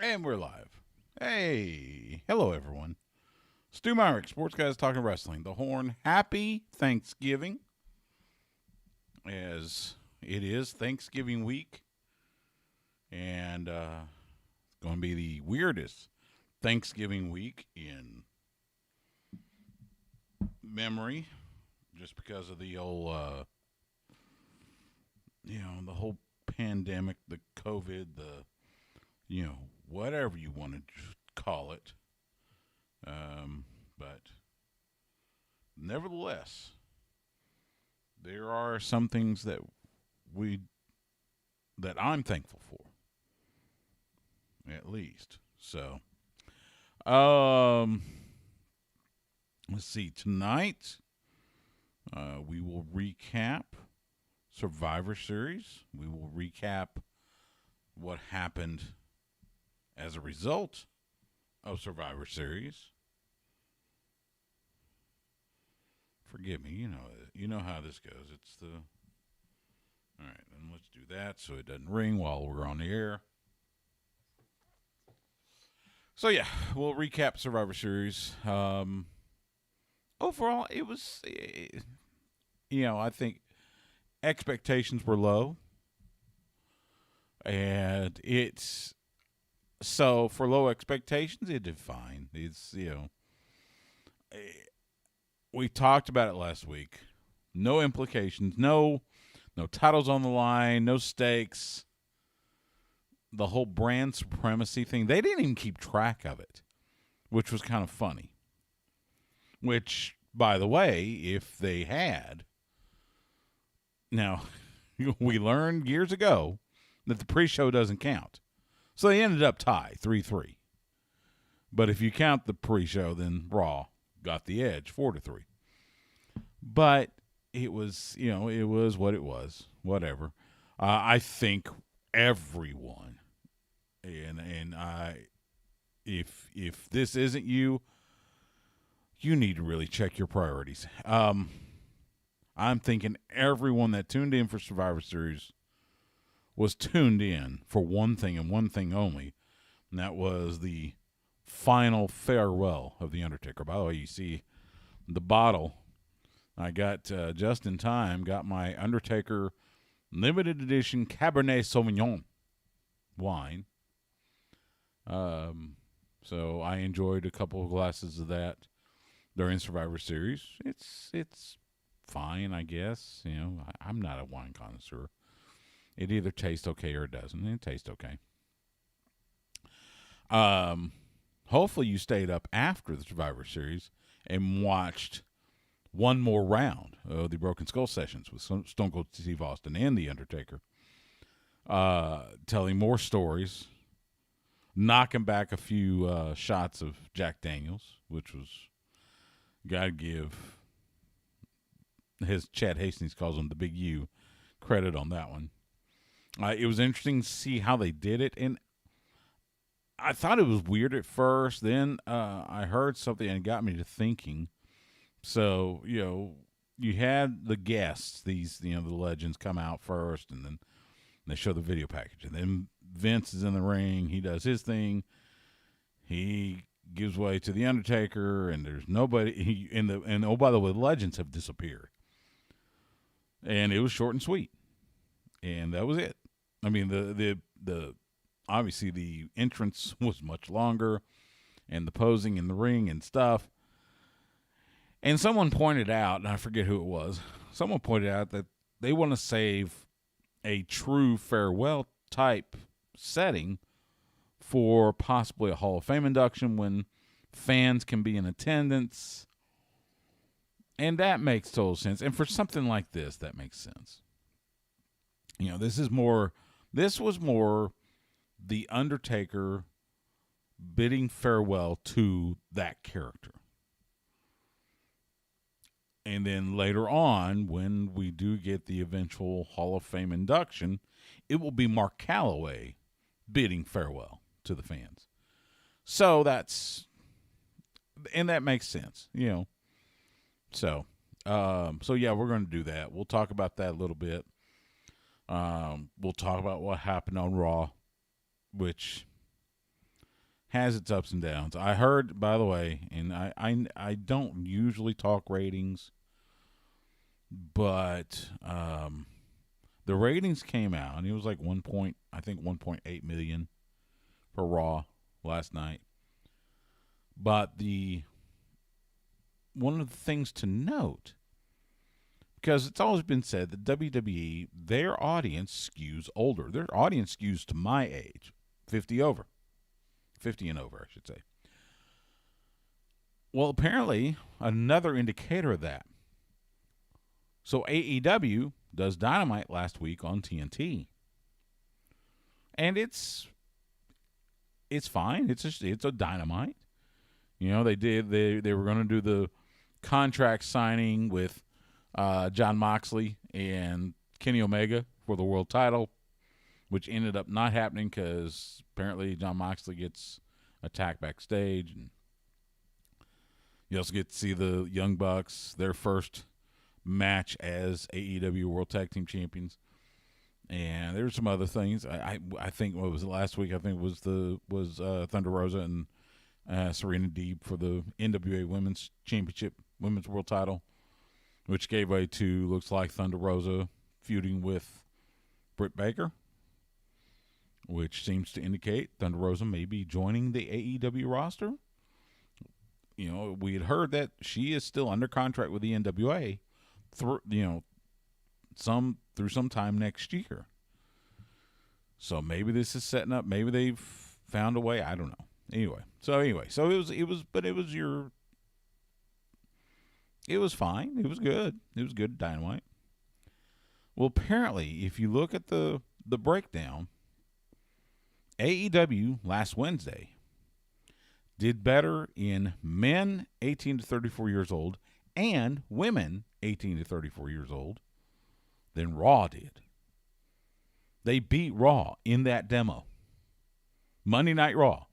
And we're live. Hey, hello everyone. Stu Myrick, Sports Guys Talking Wrestling. The Horn. Happy Thanksgiving, as it is Thanksgiving week, and it's going to be the weirdest Thanksgiving week in memory, just because of the old, the whole pandemic, the COVID, whatever you want to call it. But nevertheless, there are some things we that I'm thankful for, at least. So, um, let's see. Tonight, we will recap Survivor Series. We will recap what happened as a result of Survivor Series. Forgive me, you know how this goes. It's the all right. Then let's do that so it doesn't ring while we're on the air. So yeah, we'll recap Survivor Series. Overall, it was, I think expectations were low, and it's so for low expectations, it did fine. It's we talked about it last week. No implications, no titles on the line, no stakes. The whole brand supremacy thing, they didn't even keep track of it, which was kind of funny. Which, by the way, if they had, now we learned years ago that the pre-show doesn't count. So they ended up tied 3-3. But if you count the pre-show, then Raw got the edge 4-3. But it was, it was what it was. Whatever. I think everyone, and if this isn't you, you need to really check your priorities. I'm thinking everyone that tuned in for Survivor Series was tuned in for one thing and one thing only, and that was the final farewell of The Undertaker. By the way, you see the bottle. I got, just in time, got my Undertaker limited edition Cabernet Sauvignon wine. So I enjoyed a couple of glasses of that during Survivor Series. It's fine, I guess. I'm not a wine connoisseur. It either tastes okay or it doesn't. It tastes okay. Hopefully you stayed up after the Survivor Series and watched one more round of the Broken Skull sessions with Stone Cold Steve Austin and The Undertaker, telling more stories, knocking back a few shots of Jack Daniels, which was, gotta give his Chad Hastings calls him the Big U, credit on that one. It was interesting to see how they did it, and I thought it was weird at first. Then I heard something and it got me to thinking. So, you had the guests, these, the legends come out first, and then they show the video package. And then Vince is in the ring. He does his thing. He gives way to The Undertaker, and there's nobody. And oh, by the way, the legends have disappeared. And it was short and sweet. And that was it. I mean, the obviously the entrance was much longer, and the posing in the ring and stuff. And someone pointed out, and I forget who it was, someone pointed out that they want to save a true farewell type setting for possibly a Hall of Fame induction when fans can be in attendance. And that makes total sense. And for something like this, that makes sense. This was more The Undertaker bidding farewell to that character. And then later on, when we do get the eventual Hall of Fame induction, it will be Mark Calloway bidding farewell to the fans. So that makes sense, So, yeah, we're going to do that. We'll talk about that a little bit. We'll talk about what happened on Raw, which has its ups and downs. I heard, by the way, and I don't usually talk ratings, but the ratings came out, and it was like 1.8 million for Raw last night. But one of the things to note, because it's always been said that WWE, their audience skews older. Their audience skews to my age, 50 and over, I should say. Well, apparently, another indicator of that. So AEW does Dynamite last week on TNT, and it's fine. It's a Dynamite. You know, they were going to do the contract signing with Jon Moxley and Kenny Omega for the world title, which ended up not happening because apparently Jon Moxley gets attacked backstage, and you also get to see the Young Bucks, their first match as AEW World Tag Team Champions. And there were some other things. I think what was it last week? I think was Thunder Rosa and Serena Deeb for the NWA Women's Championship, Women's World Title, which gave way to, looks like, Thunder Rosa feuding with Britt Baker, which seems to indicate Thunder Rosa may be joining the AEW roster. You know, we had heard that she is still under contract with the NWA through some time next year. So maybe this is setting up. Maybe they've found a way. I don't know. Anyway, so it was fine. It was good. It was good Dynamite. Well, apparently, if you look at the breakdown, AEW last Wednesday did better in men 18 to 34 years old and women 18 to 34 years old than Raw did. They beat Raw in that demo. Monday Night Raw.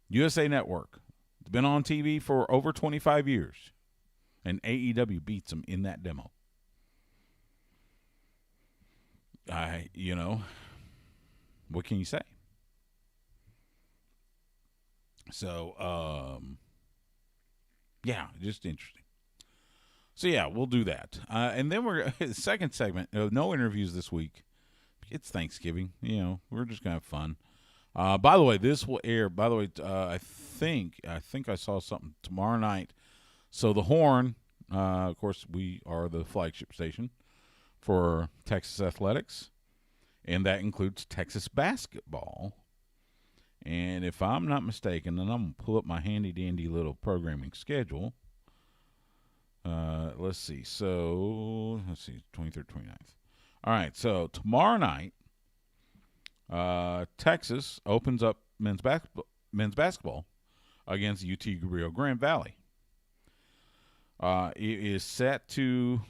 USA Network. It's been on TV for over 25 years. And AEW beats them in that demo. What can you say? So, yeah, just interesting. So, yeah, we'll do that. And then we're, second segment, no interviews this week. It's Thanksgiving. You know, we're just going to have fun. By the way, this will air, I think I saw something tomorrow night. So the Horn, of course, we are the flagship station for Texas Athletics, and that includes Texas basketball. And if I'm not mistaken, and I'm going to pull up my handy-dandy little programming schedule. Let's see. So, 23rd, 29th. All right, so tomorrow night, Texas opens up men's basketball against UT Rio Grande Valley. It is set to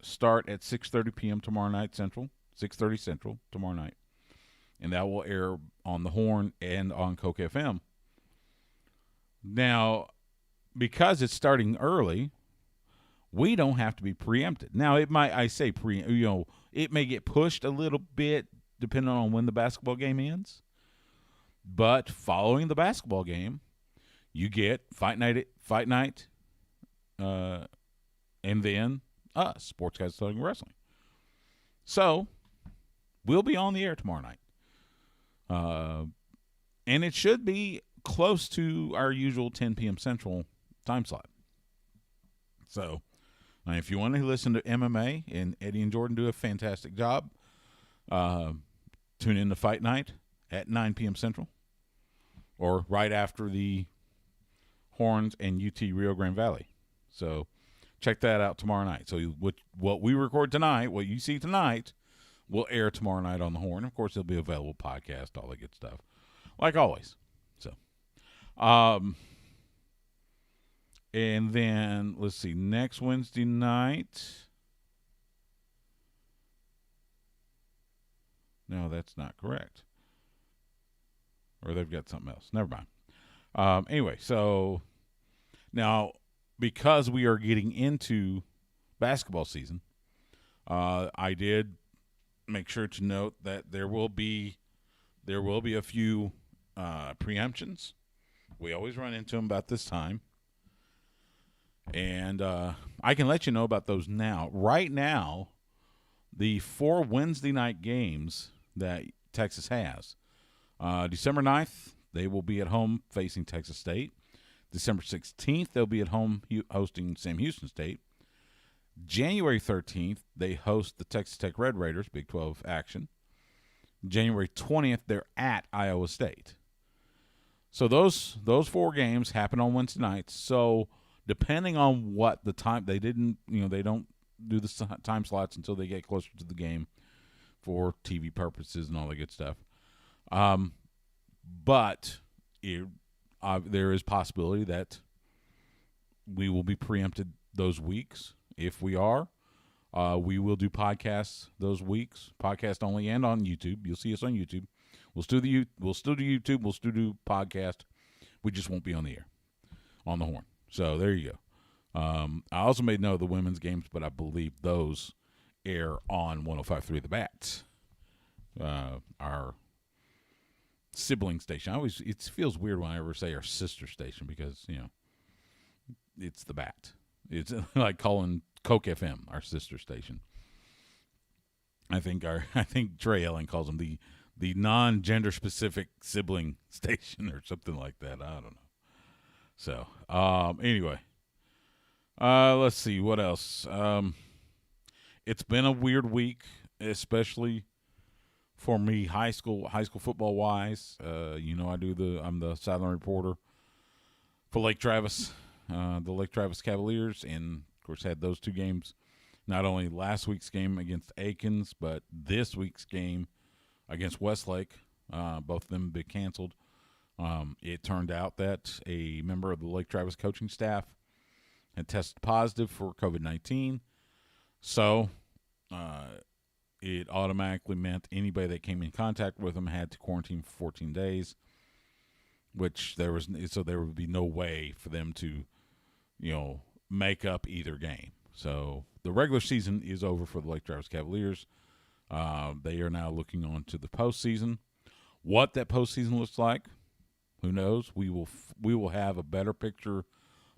start at 6:30 p.m. tomorrow night Central, 6:30 Central tomorrow night. And that will air on the Horn and on Coke FM. Now, because it's starting early, we don't have to be preempted. Now, it may get pushed a little bit depending on when the basketball game ends. But following the basketball game, you get Fight Night, and then us, Sports Guys Talking Wrestling. So, we'll be on the air tomorrow night. And it should be close to our usual 10 p.m. Central time slot. So, if you want to listen to MMA, and Eddie and Jordan do a fantastic job, tune in to Fight Night at 9 p.m. Central, or right after the Horns and UT Rio Grande Valley. So, check that out tomorrow night. So, what we record tonight, what you see tonight, will air tomorrow night on the Horn. Of course, it'll be available podcast, all that good stuff, like always. So, and then let's see, next Wednesday night. No, that's not correct. Or they've got something else. Never mind. Anyway, so now because we are getting into basketball season, I did make sure to note that there will be a few preemptions. We always run into them about this time. And I can let you know about those now. Right now, the 4 Wednesday night games that Texas has. December 9th, they will be at home facing Texas State. December 16th, they'll be at home hosting Sam Houston State. January 13th, they host the Texas Tech Red Raiders, Big 12 action. January 20th, they're at Iowa State. So those 4 games happen on Wednesday nights. So depending on what the time, they don't do the time slots until they get closer to the game for TV purposes and all that good stuff. But there is possibility that we will be preempted those weeks. If we are, we will do podcasts those weeks, podcast only, and on YouTube. You'll see us on YouTube. We'll still do YouTube. We'll still do podcast. We just won't be on the air, on the horn. So there you go. I also made note of the women's games, but I believe those air on 105.3 The Bat, our sibling station. It feels weird when I ever say our sister station because it's The Bat. It's like calling Coke FM our sister station. I think Trey Ellen calls them the non-gender specific sibling station or something like that. I don't know. So anyway, let's see what else. It's been a weird week, especially for me, high school football wise. I'm the sideline reporter for Lake Travis, the Lake Travis Cavaliers, and of course had those 2 games. Not only last week's game against Aikens, but this week's game against Westlake. Both of them have been canceled. It turned out that a member of the Lake Travis coaching staff had tested positive for COVID-19. So it automatically meant anybody that came in contact with them had to quarantine for 14 days, so there would be no way for them to, make up either game. So the regular season is over for the Lake Travis Cavaliers. They are now looking on to the postseason. What that postseason looks like, who knows? We will have a better picture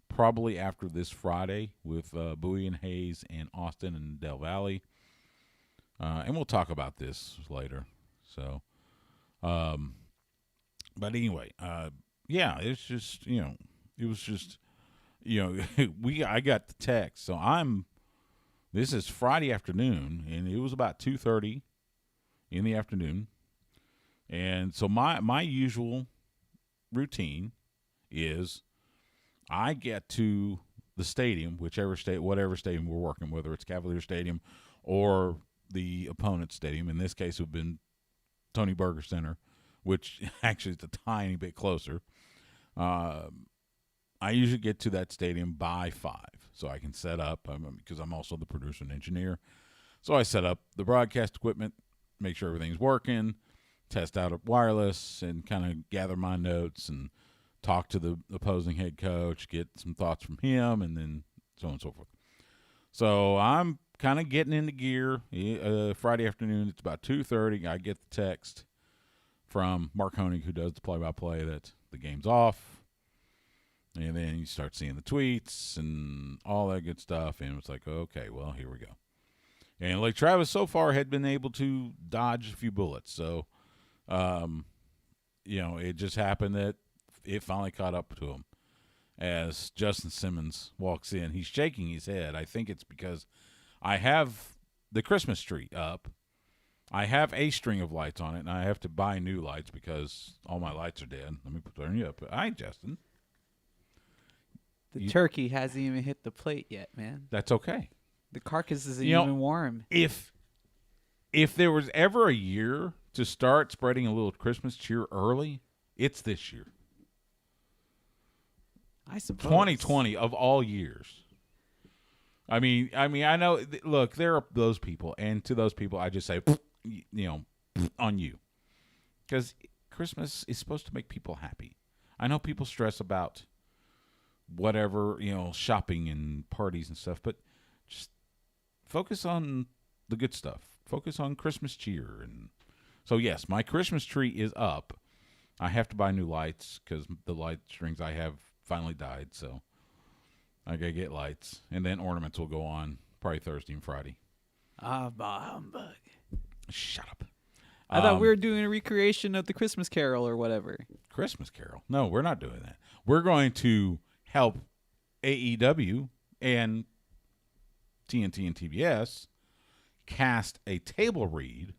probably after this Friday with Bowie and Hayes and Austin and Del Valley. And we'll talk about this later. So, but anyway, it's just, it was just, I got the text. So this is Friday afternoon, and it was about 2:30 in the afternoon. And so my usual routine is I get to the stadium, whatever stadium we're working, whether it's Cavalier Stadium or the opponent's stadium. In this case, it would have been Tony Berger Center, which actually is a tiny bit closer. I usually get to that stadium by 5, so I can set up, because I'm also the producer and engineer. So I set up the broadcast equipment, make sure everything's working, test out a wireless, and kind of gather my notes and talk to the opposing head coach, get some thoughts from him, and then so on and so forth. So I'm kind of getting into gear. Friday afternoon, it's about 2:30. I get the text from Mark Honig, who does the play-by-play, that the game's off. And then you start seeing the tweets and all that good stuff. And it's like, okay, well, here we go. And Lake Travis so far had been able to dodge a few bullets. So, it just happened that it finally caught up to him. As Justin Simmons walks in, he's shaking his head. I think it's because I have the Christmas tree up. I have a string of lights on it, and I have to buy new lights because all my lights are dead. Let me turn you up. Hi, Justin. The turkey hasn't even hit the plate yet, man. That's okay. The carcass isn't even warm. If there was ever a year to start spreading a little Christmas cheer early, it's this year. I suppose 2020 of all years. I mean, I know. Look, there are those people, and to those people, I just say, on you, because Christmas is supposed to make people happy. I know people stress about whatever, shopping and parties and stuff, but just focus on the good stuff. Focus on Christmas cheer. And so, yes, my Christmas tree is up. I have to buy new lights because the light strings I have finally died. So I got to get lights. And then ornaments will go on probably Thursday and Friday. Ah, bah humbug. Shut up. I thought we were doing a recreation of the Christmas Carol or whatever. Christmas Carol? No, we're not doing that. We're going to help AEW and TNT and TBS cast a table read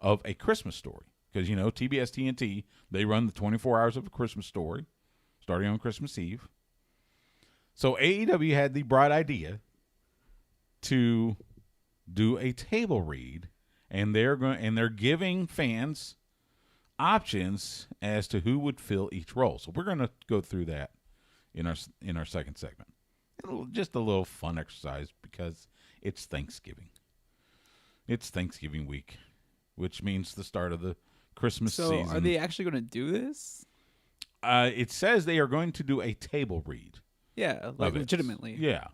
of A Christmas Story. Because, you know, TBS, TNT, they run the 24 hours of A Christmas Story starting on Christmas Eve. So AEW had the bright idea to do a table read, and they're giving fans options as to who would fill each role. So we're going to go through that in our second segment. Just a little fun exercise because it's Thanksgiving. It's Thanksgiving week, which means the start of the Christmas season. So are they actually going to do this? It says they are going to do a table read. Yeah, like legitimately. Yeah,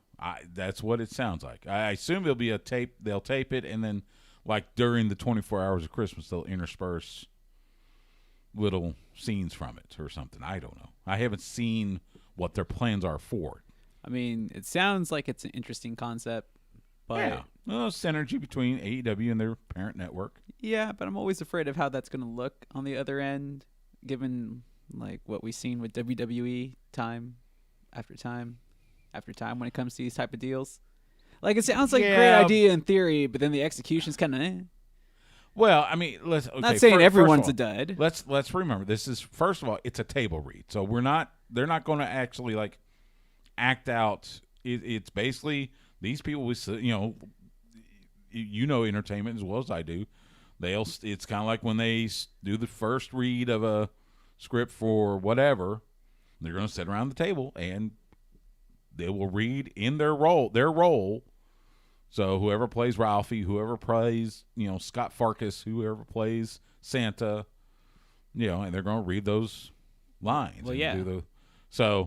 that's what it sounds like. I assume there'll be a tape. They'll tape it, and then, like during the 24 hours of Christmas, they'll intersperse little scenes from it or something. I don't know. I haven't seen what their plans are for it. I mean, it sounds like it's an interesting concept, but yeah, synergy between AEW and their parent network. Yeah, but I'm always afraid of how that's going to look on the other end, given like what we've seen with WWE time after time after time when it comes to these type of deals. Like, it sounds like a great idea in theory, but then the execution's kind of Well, I mean, not saying everyone's a dud. Let's remember, this is, first of all, it's a table read. So they're not going to actually like act out. It's basically these people, you know entertainment as well as I do. It's kind of like when they do the first read of a script for whatever, they're going to sit around the table and they will read in their role. So whoever plays Ralphie, whoever plays, Scott Farkas, whoever plays Santa, and they're going to read those lines. Well, yeah. But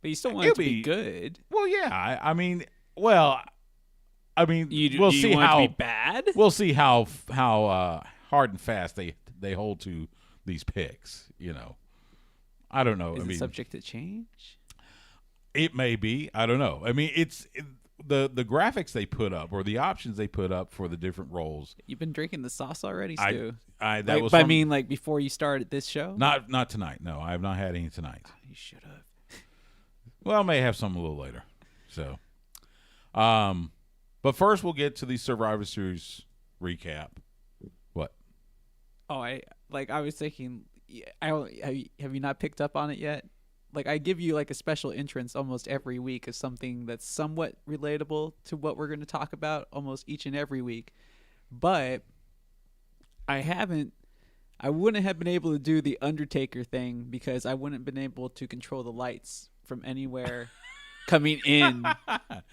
you still want it to be good. Well, yeah. I mean, we'll see how it to be bad. We'll see how hard and fast they hold to these picks. I don't know. Is it subject to change? It may be. I don't know. I mean, the graphics they put up or the options they put up for the different roles. You've been drinking the sauce already, Stu. I mean, like before you started this show? Not tonight. No, I have not had any tonight. You should have. Well, I may have some a little later. So, but first we'll get to the Survivor Series recap. What? Oh, I was thinking. Have you not picked up on it yet? Like, I give you like a special entrance almost every week of something that's somewhat relatable to what we're going to talk about almost each and every week. But I wouldn't have been able to do the Undertaker thing because I wouldn't have been able to control the lights from anywhere coming in.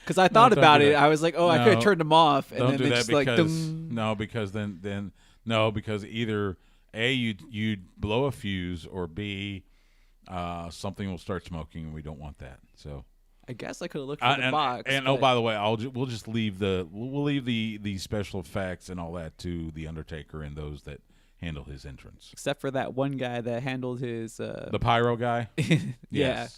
Because I thought about it. I was like, I could have turned them off. And don't then do that just because either A, you'd blow a fuse, or B, something will start smoking, and we don't want that. So I guess I could have looked for the box. And by the way, we'll just leave the special effects and all that to the Undertaker and those that handle his entrance. Except for that one guy that handled his the pyro guy. Yeah.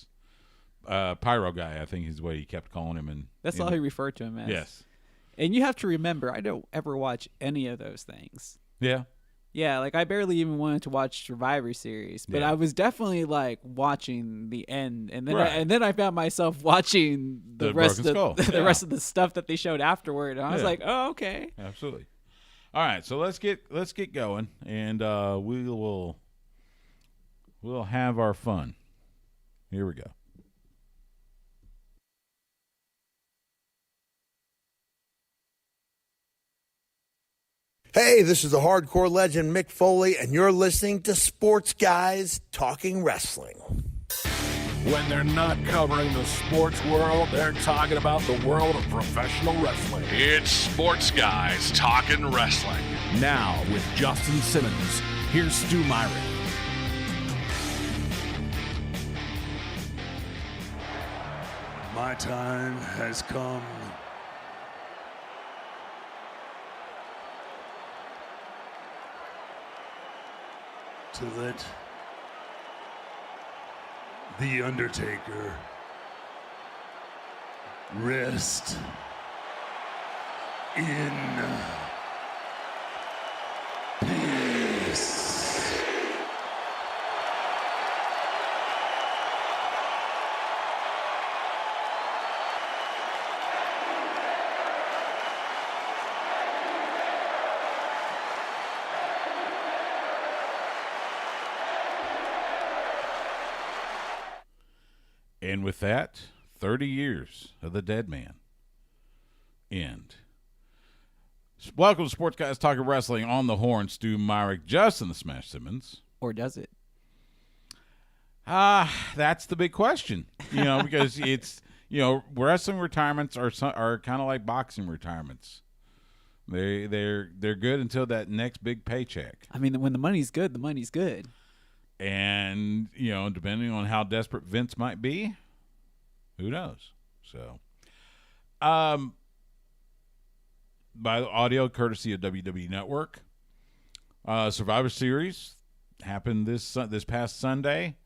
Pyro guy, I think is the way he kept calling him, and that's all he referred to him as. Yes. And you have to remember, I don't ever watch any of those things. Yeah. Yeah, like I barely even wanted to watch Survivor Series, but I was definitely like watching the end, and then I found myself watching the rest of the rest of the stuff that they showed afterward, and I was like, oh, okay, absolutely. All right, so let's get going, and we'll have our fun. Here we go. Hey, this is the hardcore legend Mick Foley, and you're listening to Sports Guys Talking Wrestling. When they're not covering the sports world, they're talking about the world of professional wrestling. It's Sports Guys Talking Wrestling. Now, with Justin Simmons, here's Stu Myrick. My time has come. to let the Undertaker rest in peace. And with that, 30 years of the dead man end. Welcome to Sports Guys Talking Wrestling. On the horn, Stu Myrick, Justin the Smash Simmons. Or does it? That's the big question. Because it's, wrestling retirements are kind of like boxing retirements. They're good until that next big paycheck. I mean, when the money's good, the money's good. And, depending on how desperate Vince might be, who knows? So, by the audio courtesy of WWE Network, Survivor Series happened this past Sunday.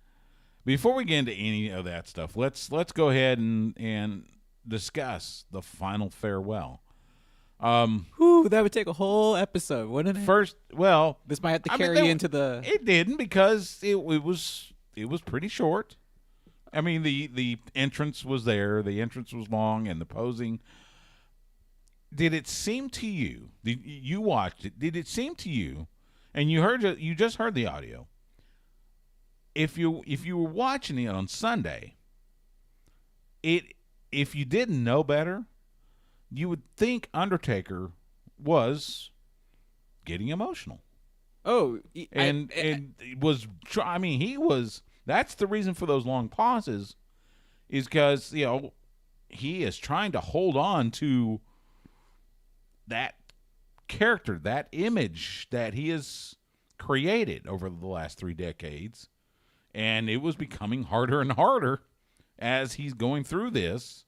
Before we get into any of that stuff, let's go ahead and discuss the final farewell. Whew, that would take a whole episode, wouldn't it? First, well, this might have to carry into the. It didn't, because it was pretty short. I mean, the entrance was there. The entrance was long, and the posing. Did it seem to you? You watched it? Did it seem to you? And you just heard the audio. If you were watching it on Sunday, if you didn't know better, you would think Undertaker was getting emotional. Oh, and it was. I mean, he was. That's the reason for those long pauses, is because he is trying to hold on to that character, that image that he has created over the last 3 decades, and it was becoming harder and harder as he's going through this.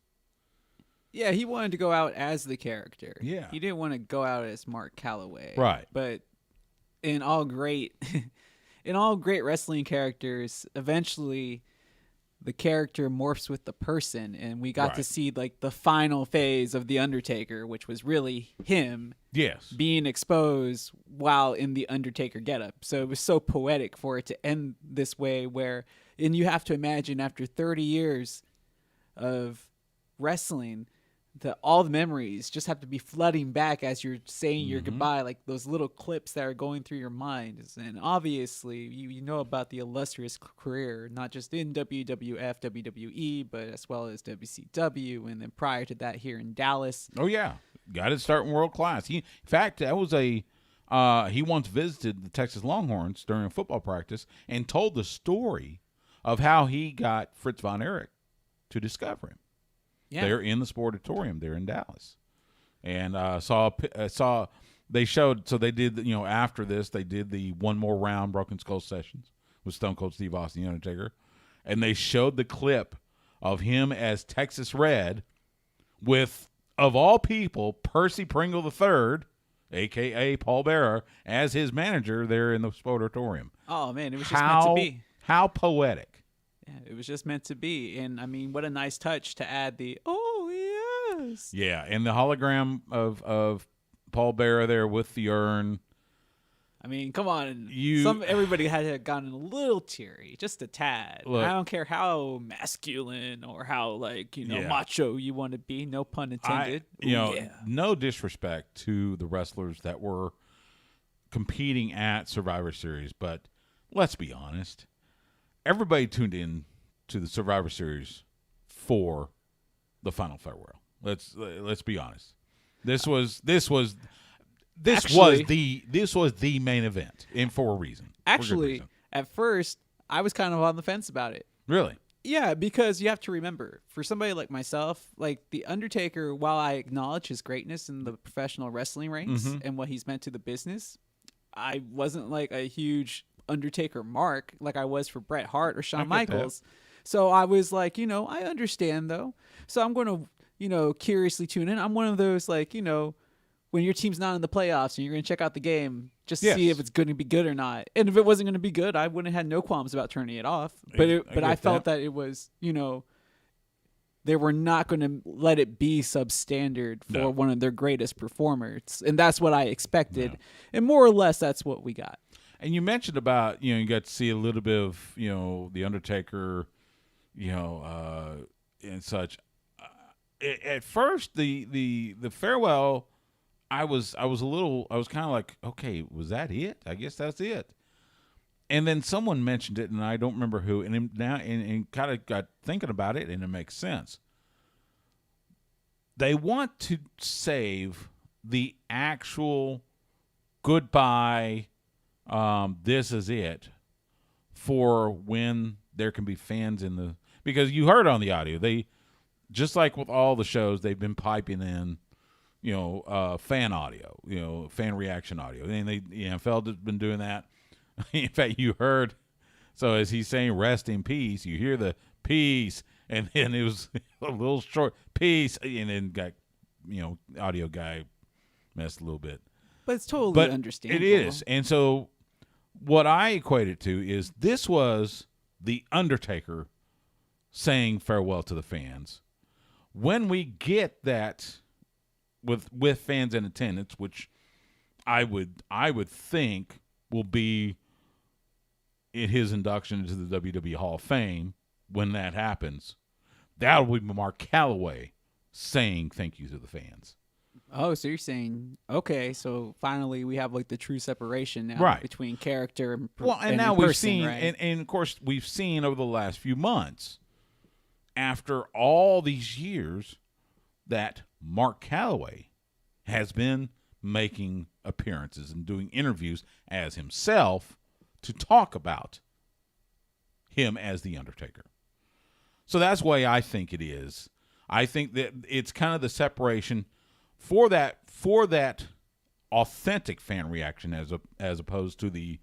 Yeah, he wanted to go out as the character. Yeah. He didn't want to go out as Mark Calloway. Right. But in all great wrestling characters, eventually the character morphs with the person, and we got to see like the final phase of the Undertaker, which was really him being exposed while in the Undertaker getup. So it was so poetic for it to end this way, and you have to imagine after 30 years of wrestling, that all the memories just have to be flooding back as you're saying your goodbye, like those little clips that are going through your mind. And obviously, you know about the illustrious career, not just in WWF, WWE, but as well as WCW, and then prior to that here in Dallas. Oh, yeah. Got to start in world class. In fact, that was he once visited the Texas Longhorns during a football practice and told the story of how he got Fritz von Erich to discover him. Yeah. They're in the Sportatorium there in Dallas, and they showed. So they did, after this they did the one more round Broken Skull sessions with Stone Cold Steve Austin, the Undertaker, and they showed the clip of him as Texas Red with, of all people, Percy Pringle III, a.k.a. Paul Bearer, as his manager there in the Sportatorium. Oh man, it was just meant to be. How poetic. Yeah, it was just meant to be. And, I mean, what a nice touch to add the, oh, yes. Yeah, and the hologram of Paul Bearer there with the urn. I mean, come on. Everybody had to have gotten a little teary, just a tad. Look, I don't care how masculine or how, macho you want to be. No pun intended. No disrespect to the wrestlers that were competing at Survivor Series, but let's be honest. Everybody tuned in to the Survivor Series for the final farewell. Let's be honest. This was the main event, and for a reason. Actually, at first, I was kind of on the fence about it. Really? Yeah, because you have to remember, for somebody like myself, like The Undertaker, while I acknowledge his greatness in the professional wrestling ranks and what he's meant to the business, I wasn't like a huge Undertaker mark like I was for Bret Hart or Shawn Michaels. So I was like, I understand though. So I'm going to, curiously tune in. I'm one of those when your team's not in the playoffs and you're going to check out the game just to Yes. see if it's going to be good or not. And if it wasn't going to be good, I wouldn't have had no qualms about turning it off. But I felt that it was, they were not going to let it be substandard for one of their greatest performers. And that's what I expected. No. And more or less, that's what we got. And you mentioned about, you got to see a little bit of, the Undertaker, and such. At first, the farewell, I was kind of like, okay, was that it? I guess that's it. And then someone mentioned it, and I don't remember who, and now and kind of got thinking about it, and it makes sense. They want to save the actual goodbye, this is it, for when there can be fans in the – because you heard on the audio, they – just like with all the shows, they've been piping in, fan audio, fan reaction audio. And the NFL has been doing that. In fact, you heard, so as he's saying rest in peace, you hear the peace, and then it was a little short, peace, and then got, audio guy messed a little bit. But it's totally understandable. It is. And so what I equate it to is this was the Undertaker saying farewell to the fans. When we get that with fans in attendance, which I would think will be in his induction into the WWE Hall of Fame, when that happens, that will be Mark Calloway saying thank you to the fans. Oh, so you're saying, okay, so finally we have like the true separation now, right, between character and and now we've person, seen, right? and of course we've seen over the last few months, after all these years, that Mark Calloway has been making appearances and doing interviews as himself to talk about him as the Undertaker. So that's why I think it is. I think that it's kind of the separation for that authentic fan reaction as opposed to the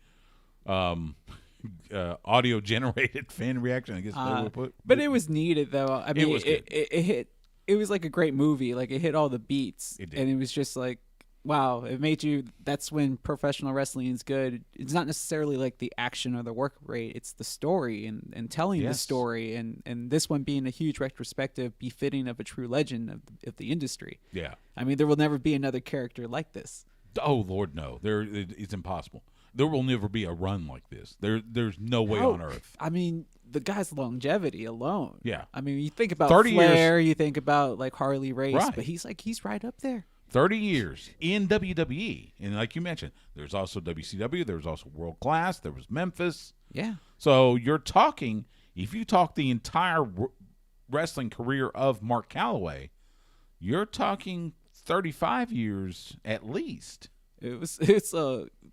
audio generated fan reaction, I guess they would put. But it was needed though. I mean, it hit. It was like a great movie. Like it hit all the beats, It did. and it was just like, wow. It made you. That's when professional wrestling is good. It's not necessarily like the action or the work rate. It's the story and telling the story, and this one being a huge retrospective befitting of a true legend of the industry. Yeah. I mean, there will never be another character like this. Oh Lord, no. It's impossible. There will never be a run like this. There's no way on earth. I mean, the guy's longevity alone. Yeah. I mean, you think about 30 Flair, you think about like Harley Race, Right. but he's right up there. 30 years in WWE. And like you mentioned, there's also WCW, there's also World Class, there was Memphis. Yeah. So you're talking, if you talk the entire wrestling career of Mark Calloway, you're talking 35 years at least. It's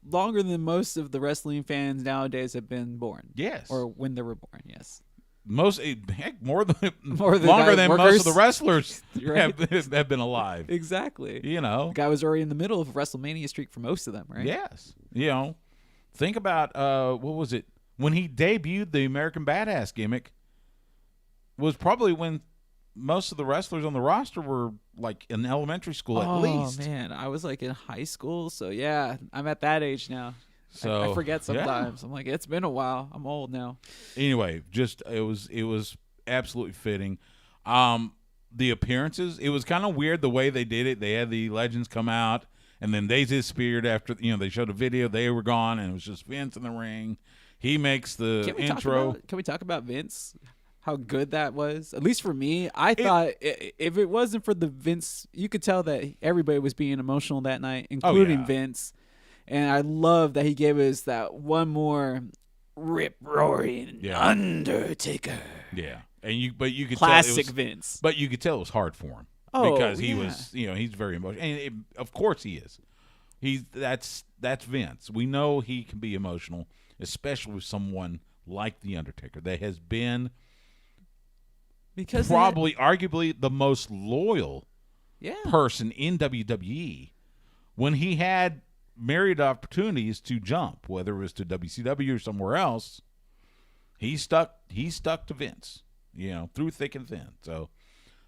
longer than most of the wrestling fans nowadays have been born. Yes. Or when they were born, yes. More than longer guys, than workers. most of the wrestlers Right. have been alive. Exactly. The guy was already in the middle of WrestleMania streak for most of them, right? Yes. Think about what was it when he debuted the American Badass gimmick? Was probably when most of the wrestlers on the roster were like in elementary school at least. Oh man, I was like in high school, so yeah, I'm at that age now. So I forget sometimes. I'm like, it's been a while. I'm old now. Anyway, just it was absolutely fitting. The appearances, it was kind of weird the way they did it. They had the legends come out, and then they disappeared after they showed a video. They were gone, and it was just Vince in the ring. He makes the intro. Can we talk about Vince? How good that was. At least for me, I thought if it wasn't for the Vince, you could tell that everybody was being emotional that night, including Vince. And I love that he gave us that one more rip-roaring Undertaker. Yeah, but you could classic tell Vince. But you could tell it was hard for him because he was, he's very emotional, and of course he is. That's Vince. We know he can be emotional, especially with someone like the Undertaker that has been arguably the most loyal person in WWE. When he had myriad opportunities to jump, whether it was to WCW or somewhere else, he stuck to Vince, through thick and thin. So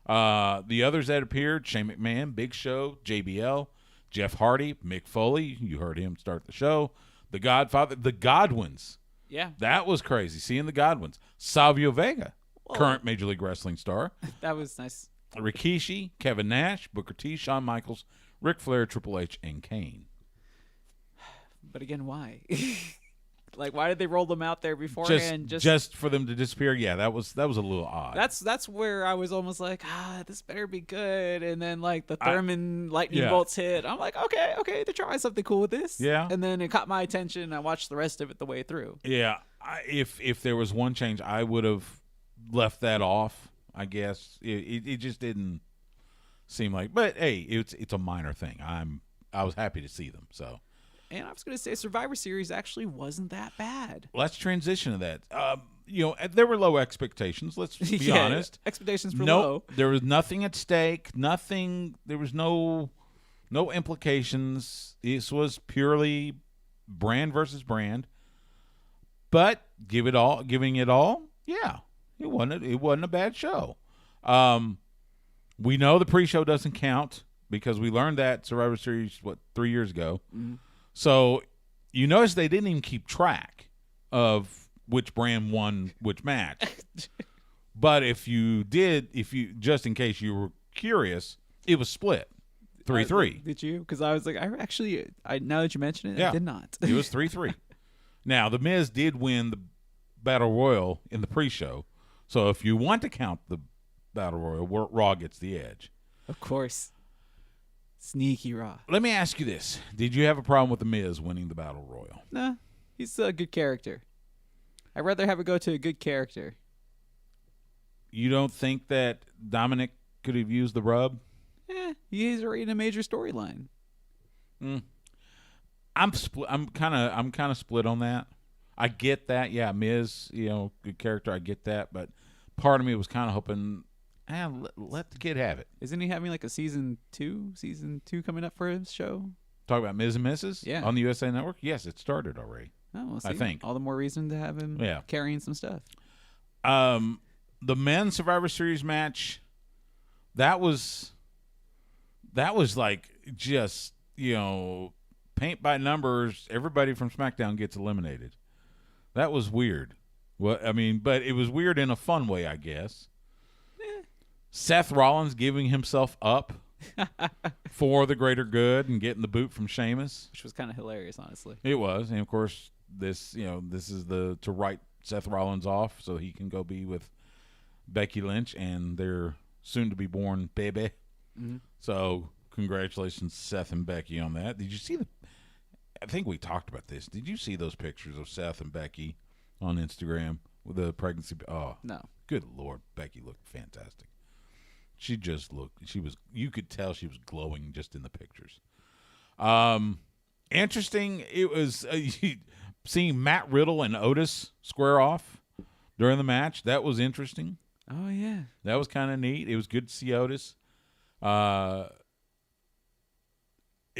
the others that appeared, Shane McMahon, Big Show, JBL, Jeff Hardy, Mick Foley, you heard him start the show. The Godfather, the Godwins. Yeah. That was crazy, seeing the Godwins. Savio Vega, current Major League Wrestling star. That was nice. Rikishi, Kevin Nash, Booker T, Shawn Michaels, Ric Flair, Triple H, and Kane. But again, why? Like, why did they roll them out there beforehand? Just for them to disappear? Yeah, that was a little odd. That's where I was almost like, this better be good. And then, like, the Thurman lightning bolts hit. I'm like, okay, they're trying something cool with this. Yeah. And then it caught my attention. I watched the rest of it the way through. Yeah, if there was one change, I would have left that off, I guess. It just didn't seem like. But, hey, it's a minor thing. I was happy to see them, so. And I was going to say Survivor Series actually wasn't that bad. Let's transition to that. There were low expectations. Let's be honest. Expectations were low. There was nothing at stake. Nothing. There was no implications. This was purely brand versus brand. But giving it all, yeah, it wasn't a bad show. We know the pre-show doesn't count because we learned that Survivor Series 3 years ago. Mm-hmm. So you notice they didn't even keep track of which brand won which match. But if you just in case you were curious, it was split 3-3. Did you? Because I was like, I now that you mention it, I did not. It was 3-3. Now, The Miz did win the Battle Royal in the pre-show. So if you want to count the Battle Royal, Raw gets the edge. Of course. Sneaky Raw. Let me ask you this. Did you have a problem with The Miz winning the Battle Royal? Nah, he's a good character. I'd rather have it go to a good character. You don't think that Dominic could have used the rub? He's already in a major storyline. I'm kind of split on that. I get that. Yeah, Miz, good character. I get that, but part of me was kind of hoping, let the kid have it. Isn't he having like a season two coming up for his show? Talk about Miz and Mrs. Yeah. On the USA Network? Yes, it started already. Oh, well, see, I think. All the more reason to have him carrying some stuff. The men's Survivor Series match, that was like just, paint by numbers. Everybody from SmackDown gets eliminated. That was weird. Well, but it was weird in a fun way, I guess. Seth Rollins giving himself up for the greater good and getting the boot from Sheamus, which was kind of hilarious, honestly. It was, and of course, this is to write Seth Rollins off so he can go be with Becky Lynch and their soon-to-be-born baby. Mm-hmm. So, congratulations, Seth and Becky, on that. Did you see I think we talked about this. Did you see those pictures of Seth and Becky on Instagram with the pregnancy? Oh, no. Good Lord, Becky looked fantastic. She just looked. You could tell she was glowing just in the pictures. Interesting. It was seeing Matt Riddle and Otis square off during the match. That was interesting. Oh yeah, that was kind of neat. It was good to see Otis. It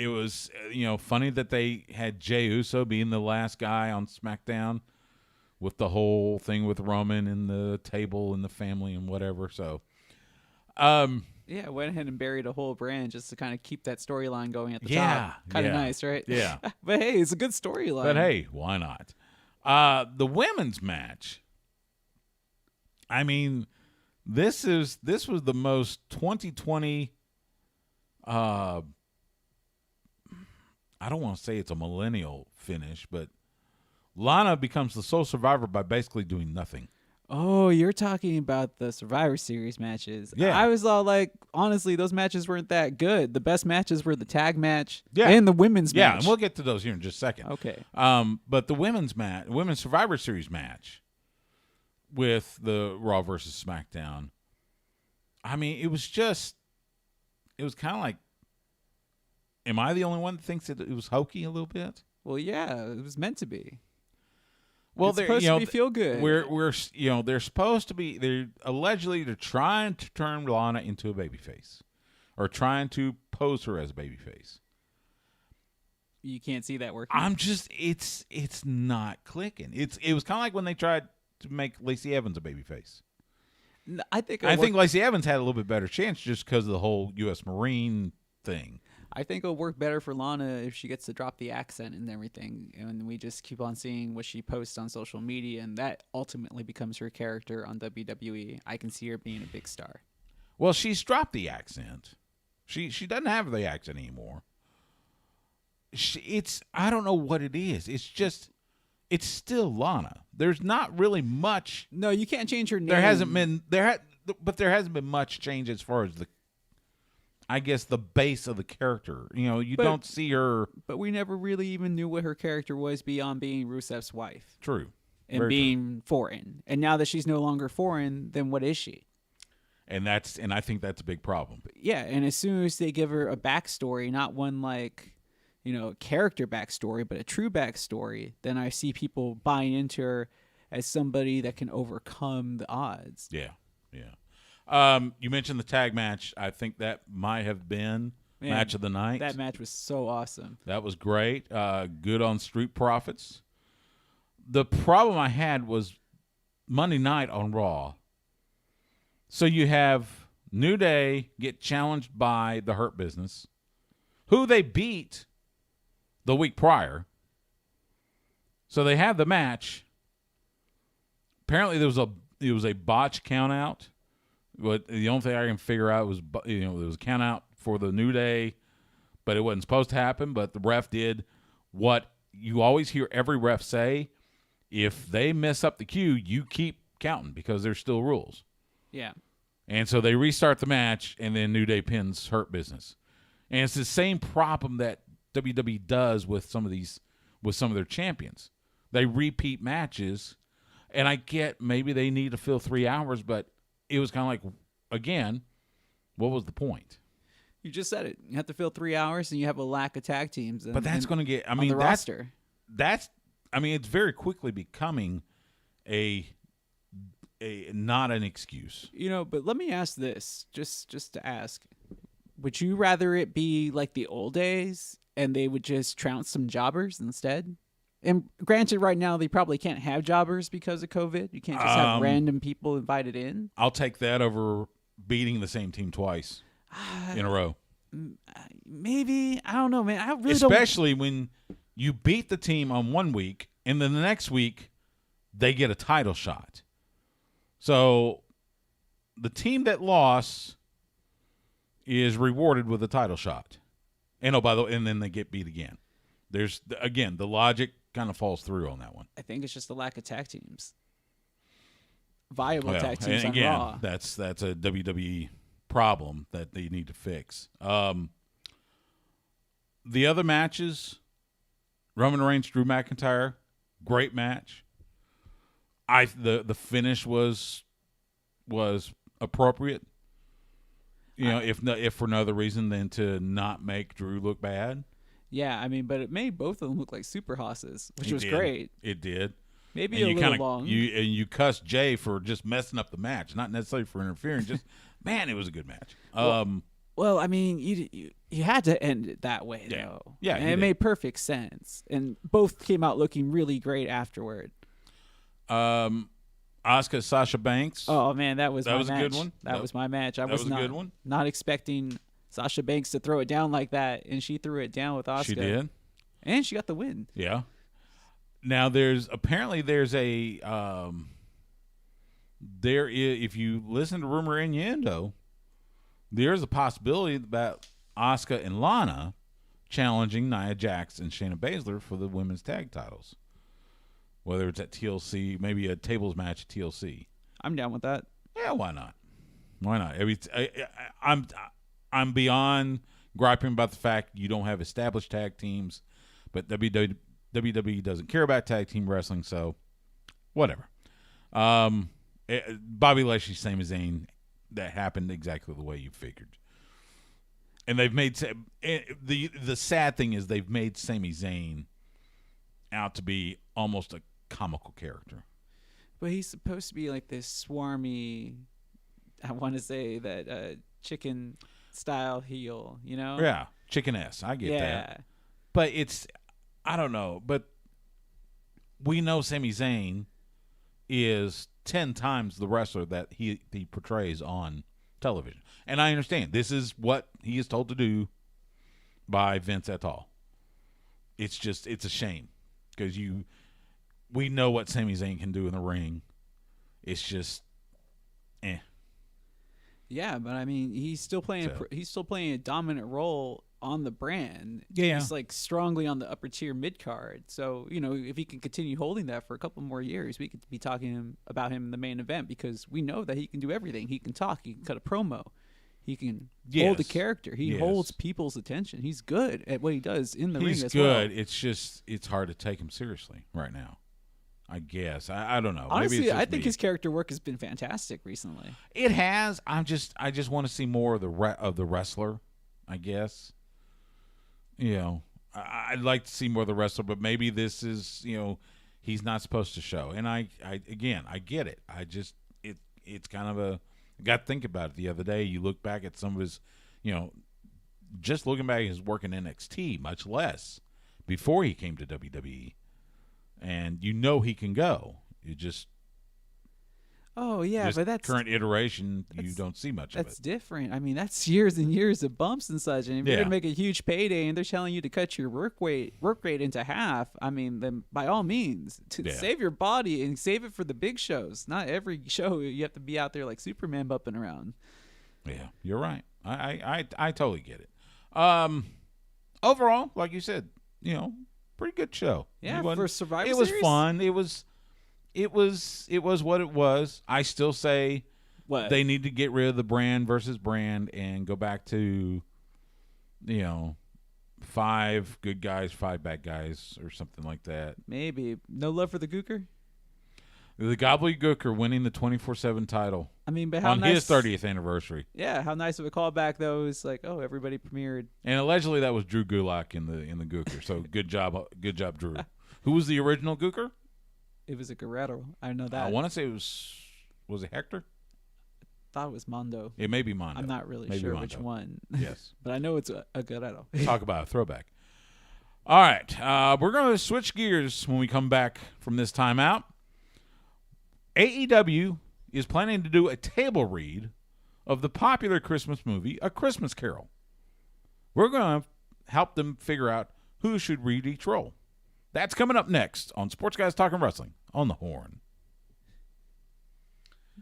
was funny that they had Jey Uso being the last guy on SmackDown with the whole thing with Roman and the table and the family and whatever. So. Yeah, went ahead and buried a whole brand just to kind of keep that storyline going at the top. Kind of nice, right? Yeah. But hey, it's a good storyline. But hey, why not? The women's match. This was the most 2020. I don't want to say it's a millennial finish, but Lana becomes the sole survivor by basically doing nothing. Oh, you're talking about the Survivor Series matches. Yeah. I was all like, honestly, those matches weren't that good. The best matches were the tag match and the women's match. Yeah, and we'll get to those here in just a second. Okay. But the women's Survivor Series match with the Raw versus SmackDown, it was kind of like, am I the only one that thinks that it was hokey a little bit? Well, yeah, it was meant to be. Well, it's supposed to be feel good. They're supposed to be. They're trying to turn Lana into a babyface, or trying to pose her as a babyface. You can't see that working. It's not clicking. It was kind of like when they tried to make Lacey Evans a babyface. I think Lacey Evans had a little bit better chance just because of the whole U.S. Marine thing. I think it'll work better for Lana if she gets to drop the accent and everything, and we just keep on seeing what she posts on social media, and that ultimately becomes her character on WWE. I can see her being a big star. Well, she's dropped the accent. She doesn't have the accent anymore. I don't know what it is. It's still Lana. There's not really much. No, you can't change her name. There hasn't been much change as far as the base of the character. You don't see her. But we never really even knew what her character was beyond being Rusev's wife. True. And Very being true. foreign. And now that she's no longer foreign, then what is she? And I think that's a big problem. Yeah, and as soon as they give her a backstory, not one character backstory, but a true backstory, then I see people buying into her as somebody that can overcome the odds. Yeah. You mentioned the tag match. I think that might have been match of the night. That match was so awesome. That was great. Good on Street Profits. The problem I had was Monday night on Raw. So you have New Day get challenged by the Hurt Business, who they beat the week prior. So they have the match. Apparently it was a botch count out. But the only thing I can figure out was there was a count out for the New Day, but it wasn't supposed to happen. But the ref did what you always hear every ref say: if they mess up the cue, you keep counting because there's still rules. Yeah. And so they restart the match, and then New Day pins Hurt Business. And it's the same problem that WWE does with some of their champions. They repeat matches, and I get maybe they need to fill 3 hours, but it was kind of like, again, what was the point? You just said it. You have to fill 3 hours, and you have a lack of tag teams. But that's going to get. I on mean, the roster. It's very quickly becoming a not an excuse. But let me ask this, just to ask. Would you rather it be like the old days and they would just trounce some jobbers instead? And granted, right now they probably can't have jobbers because of COVID. You can't just have random people invited in. I'll take that over beating the same team twice in a row. Maybe. I don't know, man. I really Especially when you beat the team on 1 week and then the next week they get a title shot. So the team that lost is rewarded with a title shot. And and then they get beat again. There's again, the logic kind of falls through on that one. I think it's just the lack of tag teams. Viable tag teams and on again, Raw. That's a WWE problem that they need to fix. The other matches, Roman Reigns, Drew McIntyre, great match. The finish was appropriate. If for no other reason than to not make Drew look bad. Yeah, I mean, but it made both of them look like super hosses, which was did. great. It did. Maybe a little long. You cussed Jay for just messing up the match, not necessarily for interfering. Just man, it was a good match. Well, I mean, you had to end it that way, though. Yeah, and it made perfect sense. And both came out looking really great afterward. Asuka, Sasha Banks. Oh man, that was my match. A good one. That was my match. I was a good one. Not expecting Sasha Banks to throw it down like that, and she threw it down with Asuka. She did, and she got the win. Yeah. Now there's if you listen to rumor innuendo, there's a possibility about Asuka and Lana challenging Nia Jax and Shayna Baszler for the women's tag titles. Whether it's at TLC, maybe a tables match at TLC. I'm down with that. Yeah, why not? Why not? I'm beyond griping about the fact you don't have established tag teams, but WWE doesn't care about tag team wrestling, so whatever. Bobby Lashley, Sami Zayn, that happened exactly the way you figured. And they've made the sad thing is they've made Sami Zayn out to be almost a comical character. But he's supposed to be like this swarmy, I want to say that chicken style heel, you know? Yeah, chicken ass. I get that. But I don't know. But we know Sami Zayn is 10 times the wrestler that he portrays on television. And I understand this is what he is told to do by Vince et al. It's a shame because we know what Sami Zayn can do in the ring. It's just, Yeah, but I mean, he's still playing a dominant role on the brand. Yeah. He's like strongly on the upper tier mid card. So, if he can continue holding that for a couple more years, we could be talking about him in the main event because we know that he can do everything. He can talk, he can cut a promo, he can hold a character. He holds people's attention. He's good at what he does in the ring as well. He's good. It's just it's hard to take him seriously right now. I guess. I don't know. Honestly, Maybe I think his character work has been fantastic recently. It has. I just want to see more of the wrestler, I guess. I'd like to see more of the wrestler, but maybe this is, he's not supposed to show. And I get it. It's kind of I got to think about it the other day. You look back at some of his, just looking back at his work in NXT, much less before he came to WWE. And he can go. You just but that's current iteration. You don't see much of it. That's different. I mean, that's years and years of bumps and such. And if you're gonna make a huge payday, and they're telling you to cut your work rate into half, I mean, then by all means, save your body and save it for the big shows. Not every show you have to be out there like Superman bumping around. Yeah, you're right. I totally get it. Overall, like you said, pretty good show. Yeah, for Survivor Series. It was fun. It was what it was. I still say they need to get rid of the brand versus brand and go back to, 5 good guys, 5 bad guys, or something like that. Maybe. No love for the Gooker? The Gobbledygooker winning the 24/7 title. I mean, but how on his 30th anniversary. Yeah, how nice of a callback though. It's like, everybody premiered. And allegedly that was Drew Gulak in the Gooker. So good job, Drew. Who was the original Gooker? It was a Guerrero. I know that. I want to say it was it Hector? I thought it was Mondo. It may be Mondo. I'm not really sure which one. Yes, but I know it's a Guerrero. Talk about a throwback. All right, we're going to switch gears when we come back from this timeout. AEW is planning to do a table read of the popular Christmas movie, A Christmas Carol. We're going to help them figure out who should read each role. That's coming up next on Sports Guys Talking Wrestling on the Horn.